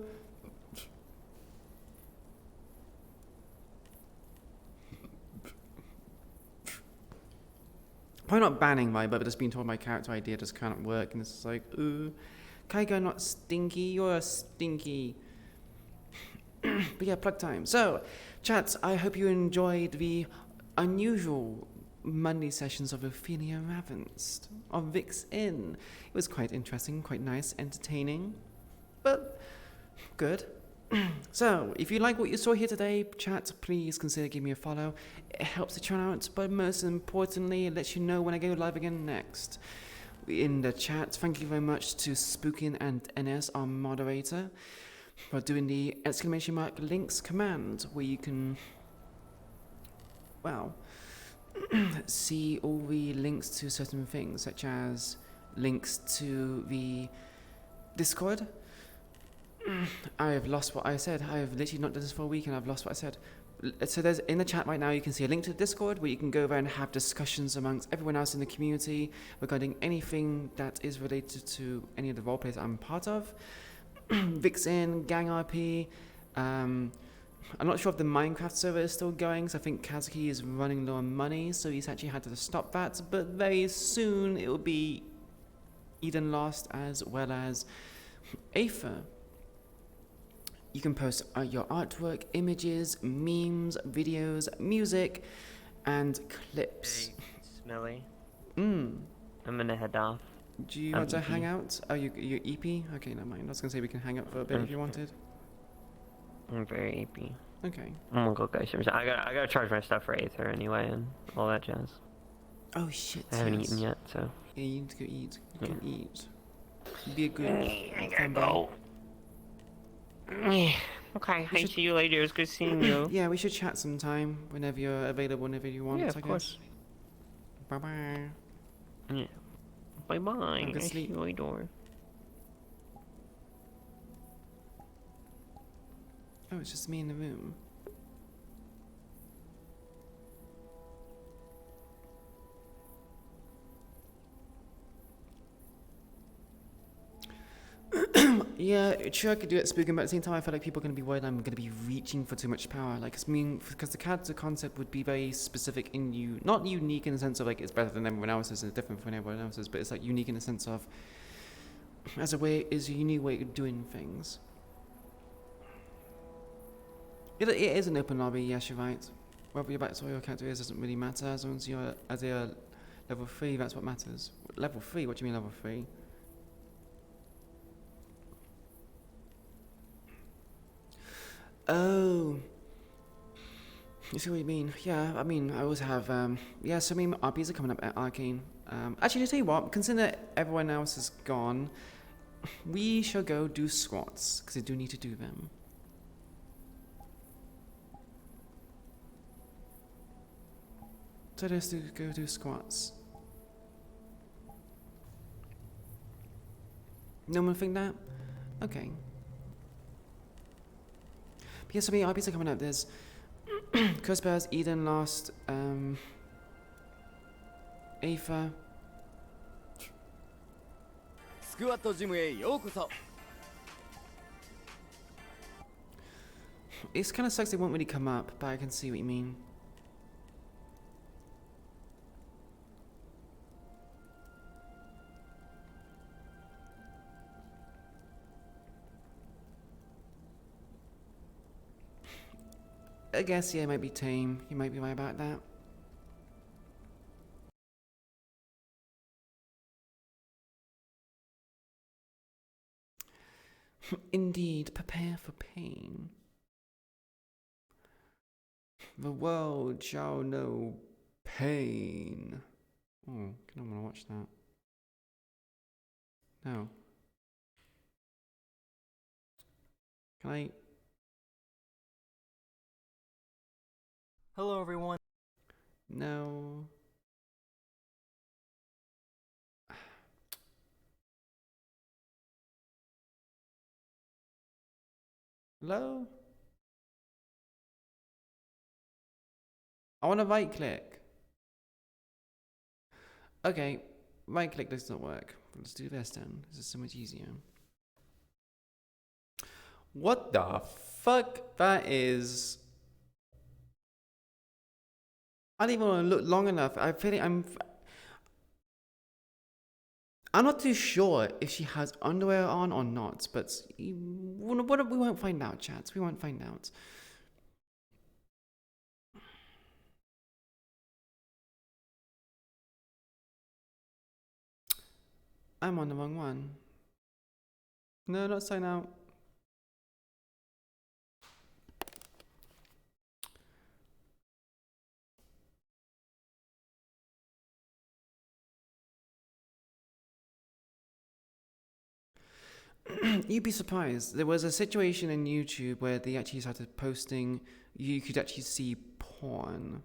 Probably not banning my, but just being told my character idea just can't work, and it's like, Kaigo, not stinky, you're stinky. But yeah, plug time. So, chats, I hope you enjoyed the unusual Monday sessions of Ophelia Rahvenst of Vix Inn. It was quite interesting, quite nice, entertaining, but good. So, if you like what you saw here today, chat, please consider giving me a follow. It helps the channel out, but most importantly, it lets you know when I go live again next. In the chat, thank you very much to Spookin and NS, our moderator, for doing the !links command, where you can, well, see all the links to certain things, such as links to the Discord. I have lost what I said. I have literally not done this for a week and I've lost what I said. So there's in the chat right now, you can see a link to the Discord where you can go there and have discussions amongst everyone else in the community regarding anything that is related to any of the roleplays I'm part of. Vixen, Gang RP. I'm not sure if the Minecraft server is still going, so I think Kazuki is running low on money, so he's actually had to stop that. But very soon it will be Eden Lost as well as Aether. You can post your artwork, images, memes, videos, music, and clips. Hey, Smelly. I'm gonna head off. Do you want to hang out? Oh, you're EP? Okay, never mind. I was gonna say we can hang out for a bit if you wanted. I'm very EP. Okay. I'm gonna go get some. I gotta charge my stuff for Aether anyway and all that jazz. Oh shit. I haven't eaten yet, so. Yeah, you need to go eat. You can eat. Be a good. I gotta go. Okay, I see you later. It was good seeing you. Yeah, we should chat sometime whenever you're available, whenever you want. Yeah, I of course. Bye bye. Yeah. Bye bye. Good I see sleep. you later. Oh, it's just me in the room. like, sure, I could do it spooking, but at the same time, I feel like people are going to be worried I'm going to be reaching for too much power. Like, I mean, because the character concept would be very specific in you, not unique in the sense of like it's better than everyone else's and it's different from everyone else's, but it's like unique in the sense of as a way is a unique way of doing things. It is an open lobby, yes, you're right. Whether your backstory or your character is doesn't really matter as long as you're at a level 3. That's what matters. Level 3? What do you mean level 3? Oh, you see what you mean? Yeah, I mean, I always have, yeah, so I mean, RPs are coming up at Arcane. Actually, to tell you what, consider everyone else is gone, we shall go do squats, because I do need to do them. So let's go do squats. No one think that? Okay. But yes, I mean, RPs are coming up. There's Curse Bears, Eden Lost, Aether. It kind of sucks they won't really come up, but I can see what you mean. I guess, yeah, it might be tame. You might be right about that. Indeed, prepare for pain. The world shall know pain. Oh, I don't want to watch that. No. Can I? Hello, everyone. No. Hello? I want to right click. Okay, right click does not work. Let's do this then. This is so much easier. What the fuck? That is. I don't even want to look long enough. I feel like I'm not too sure if she has underwear on or not, but we won't find out, chat. We won't find out. I'm on the wrong one. No, not sign out. You'd be surprised. There was a situation in YouTube where they actually started posting, you could actually see porn.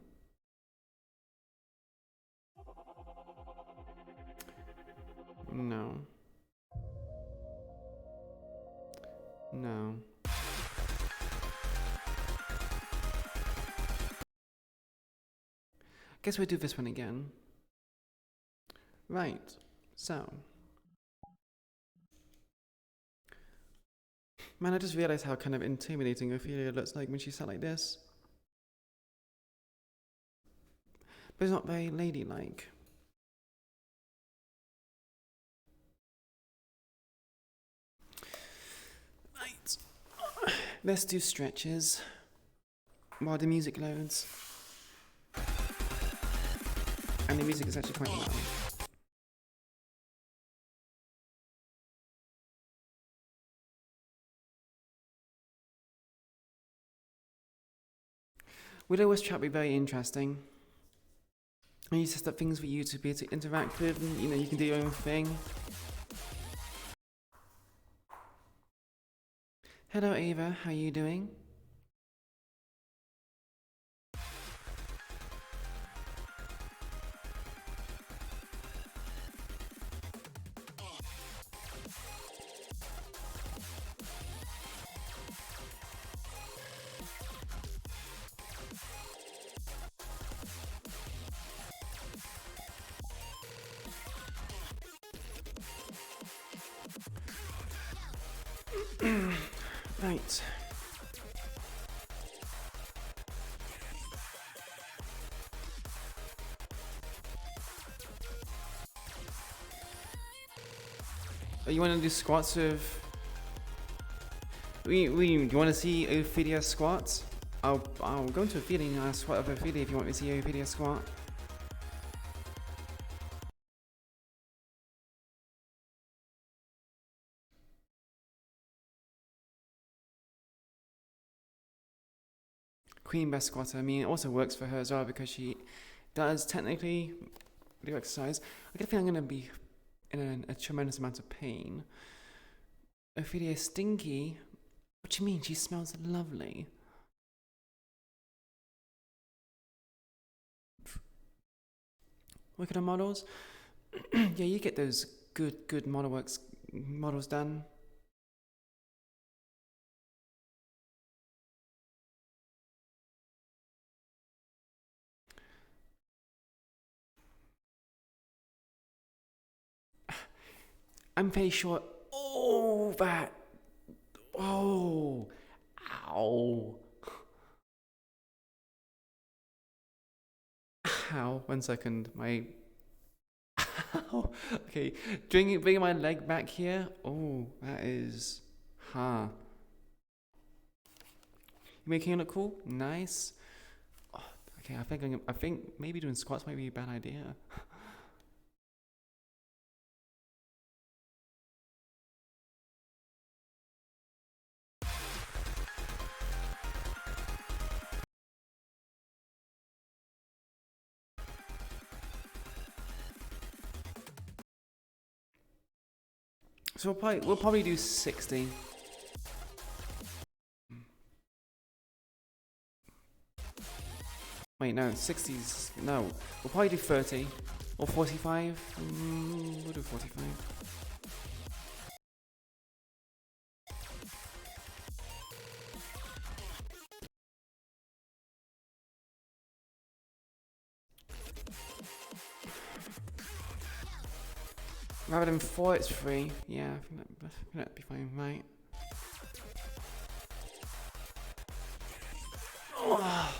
No. No. Guess we'll do this one again. Right. So. Man, I just realized how kind of intimidating Ophelia looks like when she sat like this. But it's not very ladylike. Right. Let's do stretches while the music loads. And the music is actually quite loud. Widow's chat will be very interesting. I need to set up things for you to be able to interact with, and you can do your own thing. Hello Ava, how are you doing? Right. Oh, you want to do squats with? You want to see Ophelia squats? I'll go into Ophelia and I'll squat with Ophelia if you want me to see Ophelia squat. Queen best squatter. I mean, it also works for her as well because she does technically do exercise. I get a feeling I'm going to be in a tremendous amount of pain. Ophelia is stinky. What do you mean? She smells lovely. Look at her models. Yeah, you get those good models done. I'm fairly sure. Oh, that. Oh, ow. Ow. 1 second. My. Ow. Okay, bringing my leg back here. Oh, that is. Huh. You making it look cool? Nice. Oh, okay, I think maybe doing squats might be a bad idea. So we'll probably do 60. Wait, no, 60s. No, we'll probably do 30 or 45. We'll do 45. Rather than 4, it's 3. Yeah, I think that'd be fine, right? Oh.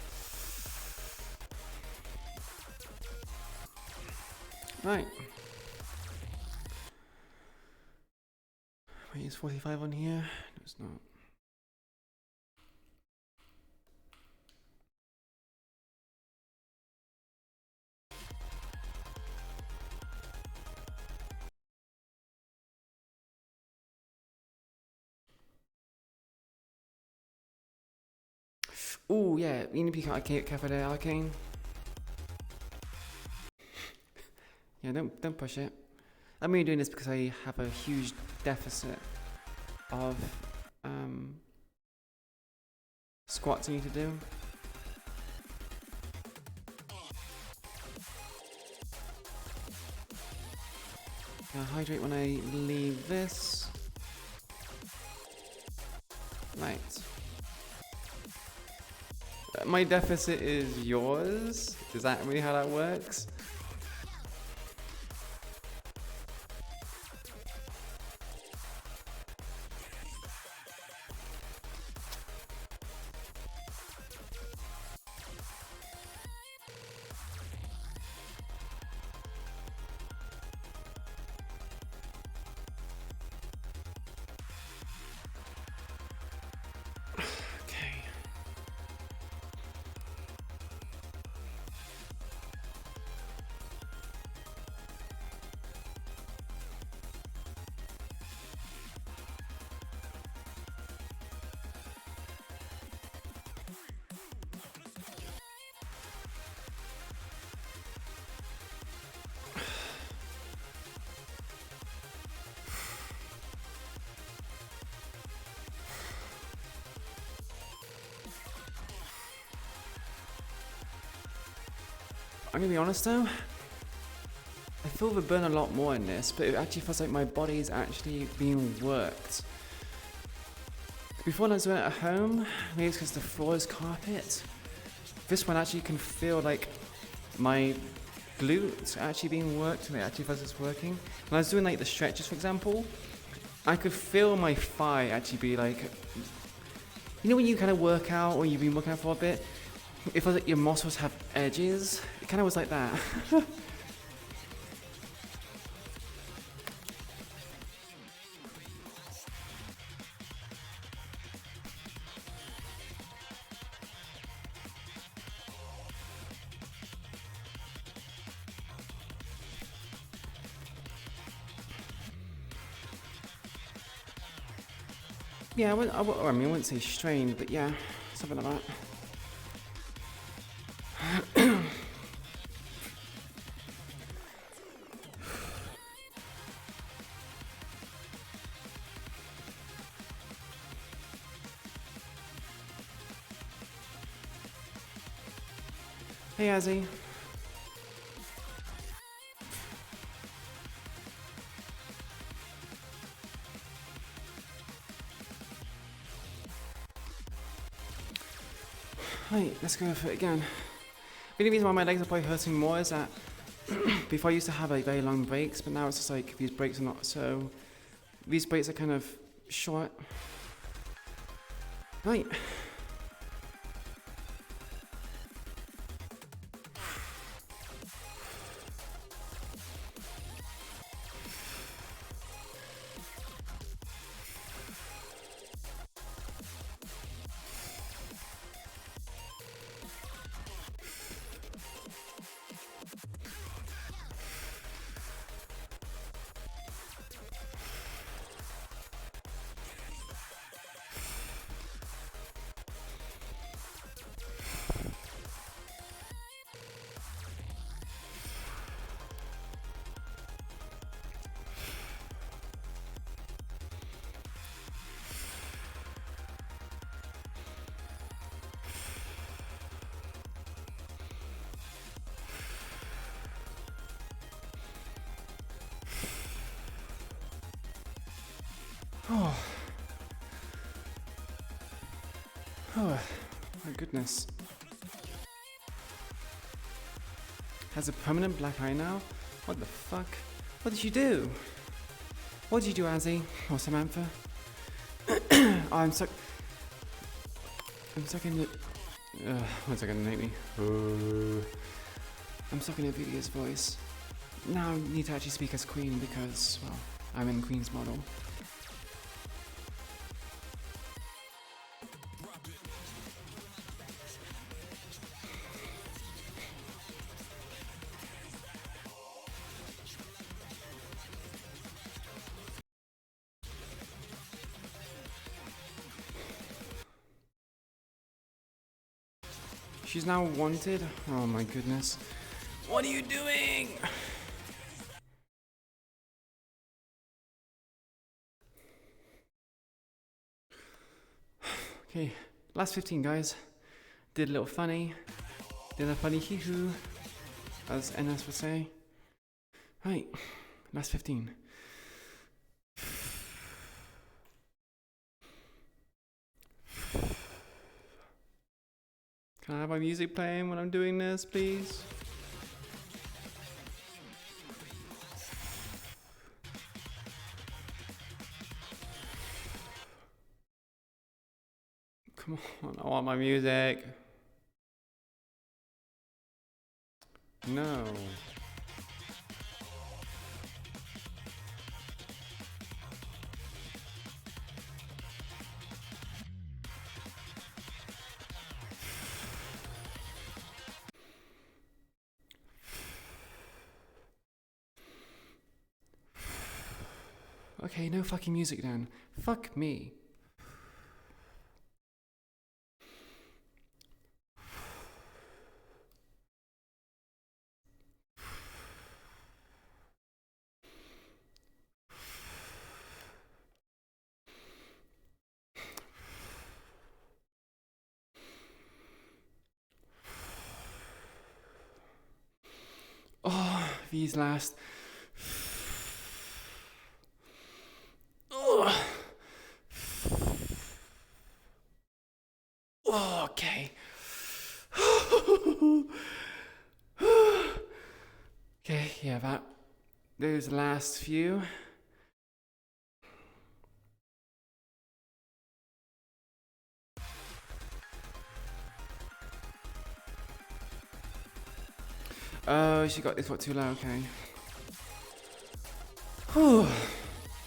Right. Wait, is 45 on here? No, it's not. Oh yeah, you need to be careful there, Arcane. Yeah, don't push it. I'm only doing this because I have a huge deficit of squats I need to do. Now hydrate when I leave this. Right. My deficit is yours? Is that really how that works? I'm gonna be honest though, I feel the burn a lot more in this, but it actually feels like my body's actually being worked. Before when I was doing it at home, maybe it's because the floor is carpet. This one actually can feel like my glutes actually being worked and it actually feels it's working. When I was doing like the stretches for example, I could feel my thigh actually be like, you know when you kind of work out or you've been working out for a bit, it feels like your muscles have edges. It kind of was like that. Yeah, I wouldn't say strained, but yeah, something like that. Hey, Azzy. Right, let's go for it again. The only reason why my legs are probably hurting more is that before I used to have like very long breaks, but now it's just like these breaks are not so. These breaks are kind of short. Right. Oh. Oh, my goodness. Has a permanent black eye now? What the fuck? What did you do? What did you do, Azzy? Or Samantha? Oh, I'm stuck in the... one second, make me. I'm stuck in Ophelia's voice. Now I need to actually speak as Queen because, well, I'm in Queen's model. She's now wanted? Oh my goodness. What are you doing? Okay, last 15 guys. Did a little funny. Did a funny hee-hoo, as NS would say. Right, last 15. Can I have my music playing when I'm doing this, please? Come on, I want my music. No. Okay, no fucking music then. Fuck me. Oh, these last. Oh. Oh, okay. Okay, yeah, those last few. Oh, she got this one too low, okay. Whew.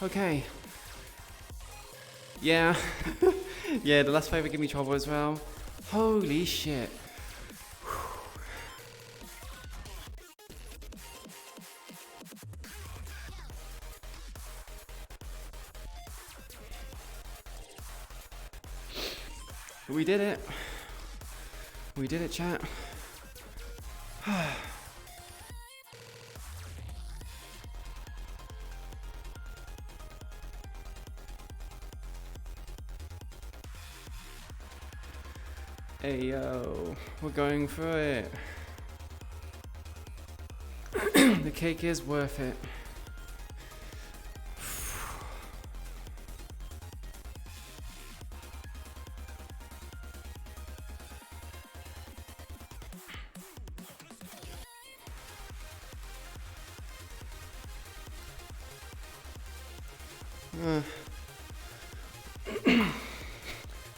Okay. Yeah. Yeah, the last favor gave me trouble as well. Holy shit. We did it. We did it, chat. Hey yo, we're going through it. The cake is worth it.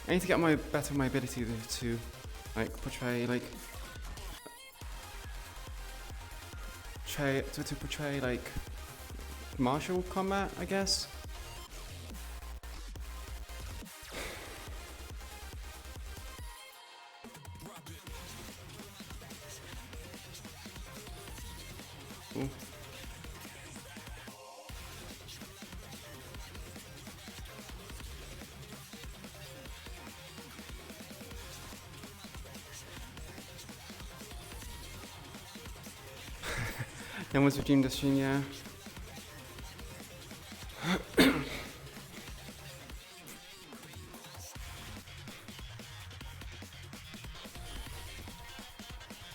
I need to get better my ability to like portray like portray like martial combat, I guess. Ooh. No one's redeemed the stream, yeah.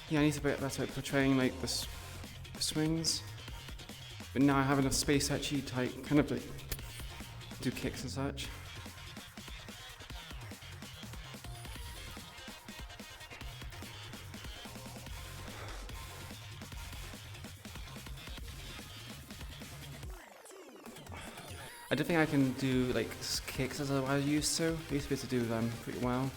Yeah, I need to be better at portraying like the swings. But now I have enough space to actually like kind of like do kicks and such. I don't think I can do like kicks as I used to. I used to be able to do them pretty well.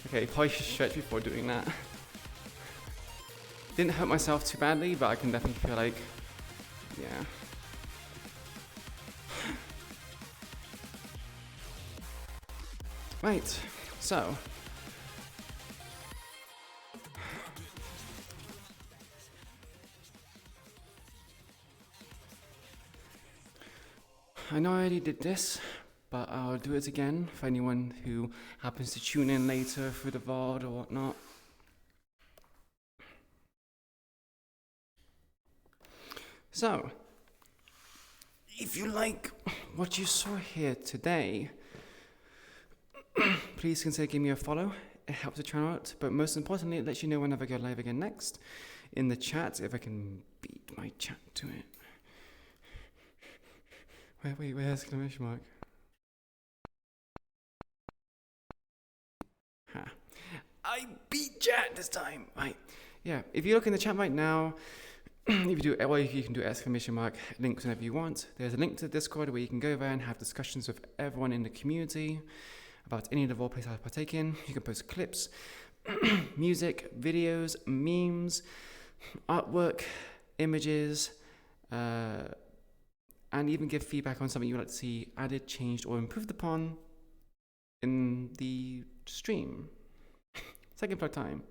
Okay, probably should stretch before doing that. Didn't hurt myself too badly, but I can definitely feel like, yeah. Right, so. I know I already did this, but I'll do it again for anyone who happens to tune in later through the VOD or whatnot. So, if you like what you saw here today, please consider giving me a follow. It helps the channel out, but most importantly, it lets you know whenever I go live again next. In the chat, if I can beat my chat to it. Wait, exclamation mark. Ha. I beat chat this time! Right. Yeah, if you look in the chat right now, if you do, well, you can do exclamation mark links whenever you want. There's a link to the Discord where you can go there and have discussions with everyone in the community about any of the roleplays I partake in. You can post clips, music, videos, memes, artwork, images, and even give feedback on something you would like to see added, changed, or improved upon in the stream. Second plug time.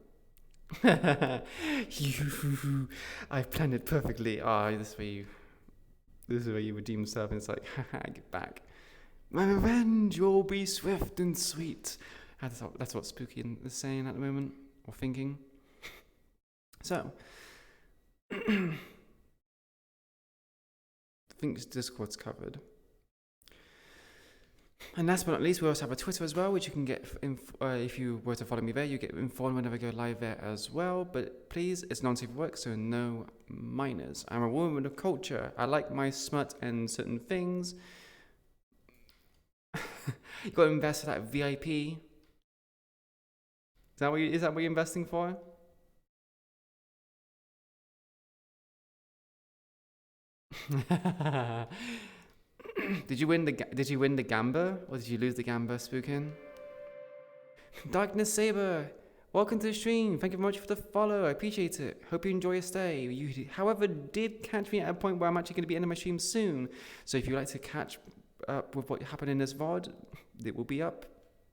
I've planned it perfectly. This is where you redeem yourself, and it's like, haha, get back. My revenge will be swift and sweet. That's what Spooky is saying at the moment, or thinking. So, I think Discord's covered. And last but not least, we also have a Twitter as well, which you can get, if you were to follow me there, you get informed whenever I go live there as well. But please, it's non-safe work, so no minors. I'm a woman of culture. I like my smut and certain things. You got to invest in that VIP. Is that what you're investing for? Did you win the gamba, or did you lose the gamba, Spookin? Darkness Saber, Welcome to the stream. Thank you very much for the follow. I appreciate it. Hope you enjoy your stay. You, however, did catch me at a point where I'm actually going to be ending my stream soon. So if you'd like to catch up with what happened in this VOD, it will be up,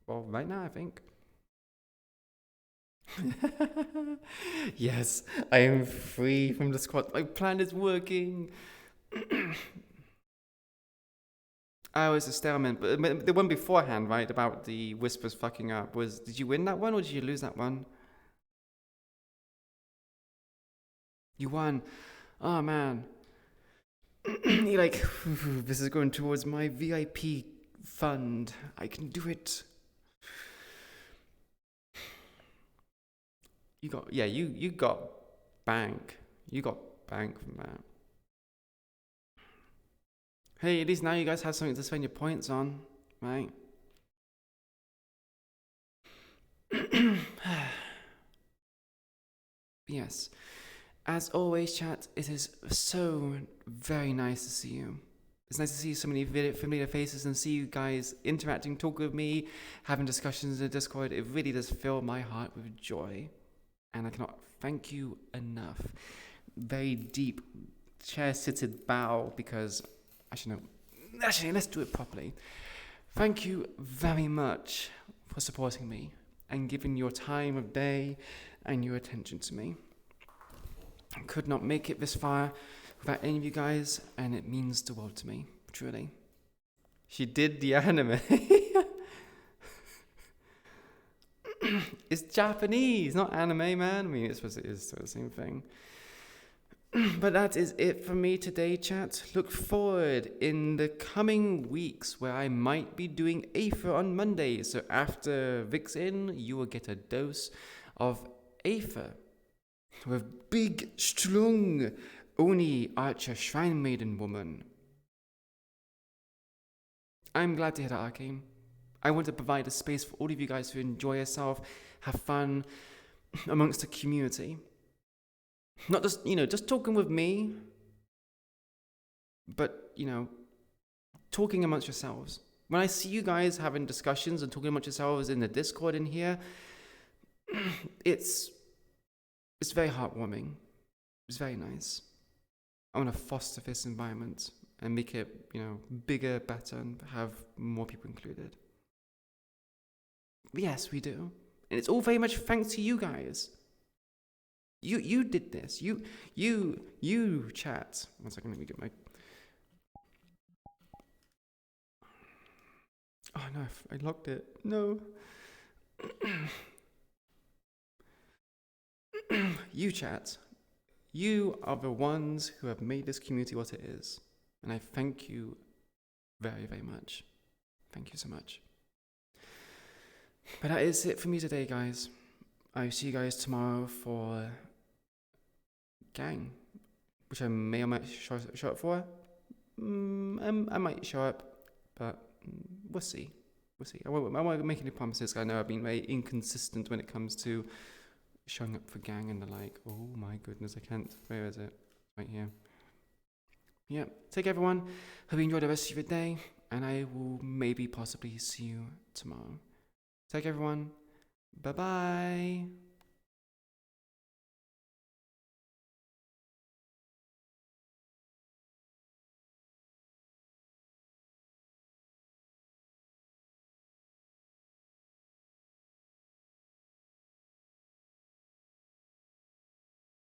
well, right now, I think. Yes, I am free from the squad. My plan is working. I was a stalemate, but the one beforehand, right, about the whispers fucking up was, did you win that one or did you lose that one? You won. Oh man. You're like, this is going towards my VIP fund. I can do it. You got, yeah, you got bank. You got bank from that. Hey, at least now you guys have something to spend your points on, right? Yes. As always, chat, it is so very nice to see you. It's nice to see so many familiar faces and see you guys interacting, talking with me, having discussions in the Discord. It really does fill my heart with joy. And I cannot thank you enough. Very deep, chair-seated bow because... Actually, let's do it properly. Thank you very much for supporting me and giving your time of day and your attention to me. I could not make it this far without any of you guys, and it means the world to me, truly. She did the anime. It's Japanese, not anime, man. I mean, it is the same thing. But that is it for me today, chat. Look forward in the coming weeks where I might be doing Aether on Monday. So after Vic's in, you will get a dose of Aether with big, strong Oni Archer Shrine Maiden woman. I'm glad to hear that, Arcane. I want to provide a space for all of you guys to enjoy yourself, have fun amongst the community. Not just, just talking with me, but, talking amongst yourselves. When I see you guys having discussions and talking amongst yourselves in the Discord in here, it's very heartwarming. It's very nice. I want to foster this environment and make it, bigger, better, and have more people included. Yes, we do. And it's all very much thanks to you guys. You did this. You chat. 1 second, let me get my... Oh no, I locked it. No. You chat. You are the ones who have made this community what it is. And I thank you very, very much. Thank you so much. But that is it for me today, guys. I'll see you guys tomorrow for Gang, which I may or might show up for. I might show up, but we'll see. We'll see. I won't make any promises. I know I've been very inconsistent when it comes to showing up for Gang and the like. Oh my goodness, I can't. Where is it? Right here. Yeah. Take care, everyone. Hope you enjoy the rest of your day, and I will maybe possibly see you tomorrow. Take care, everyone. Bye-bye.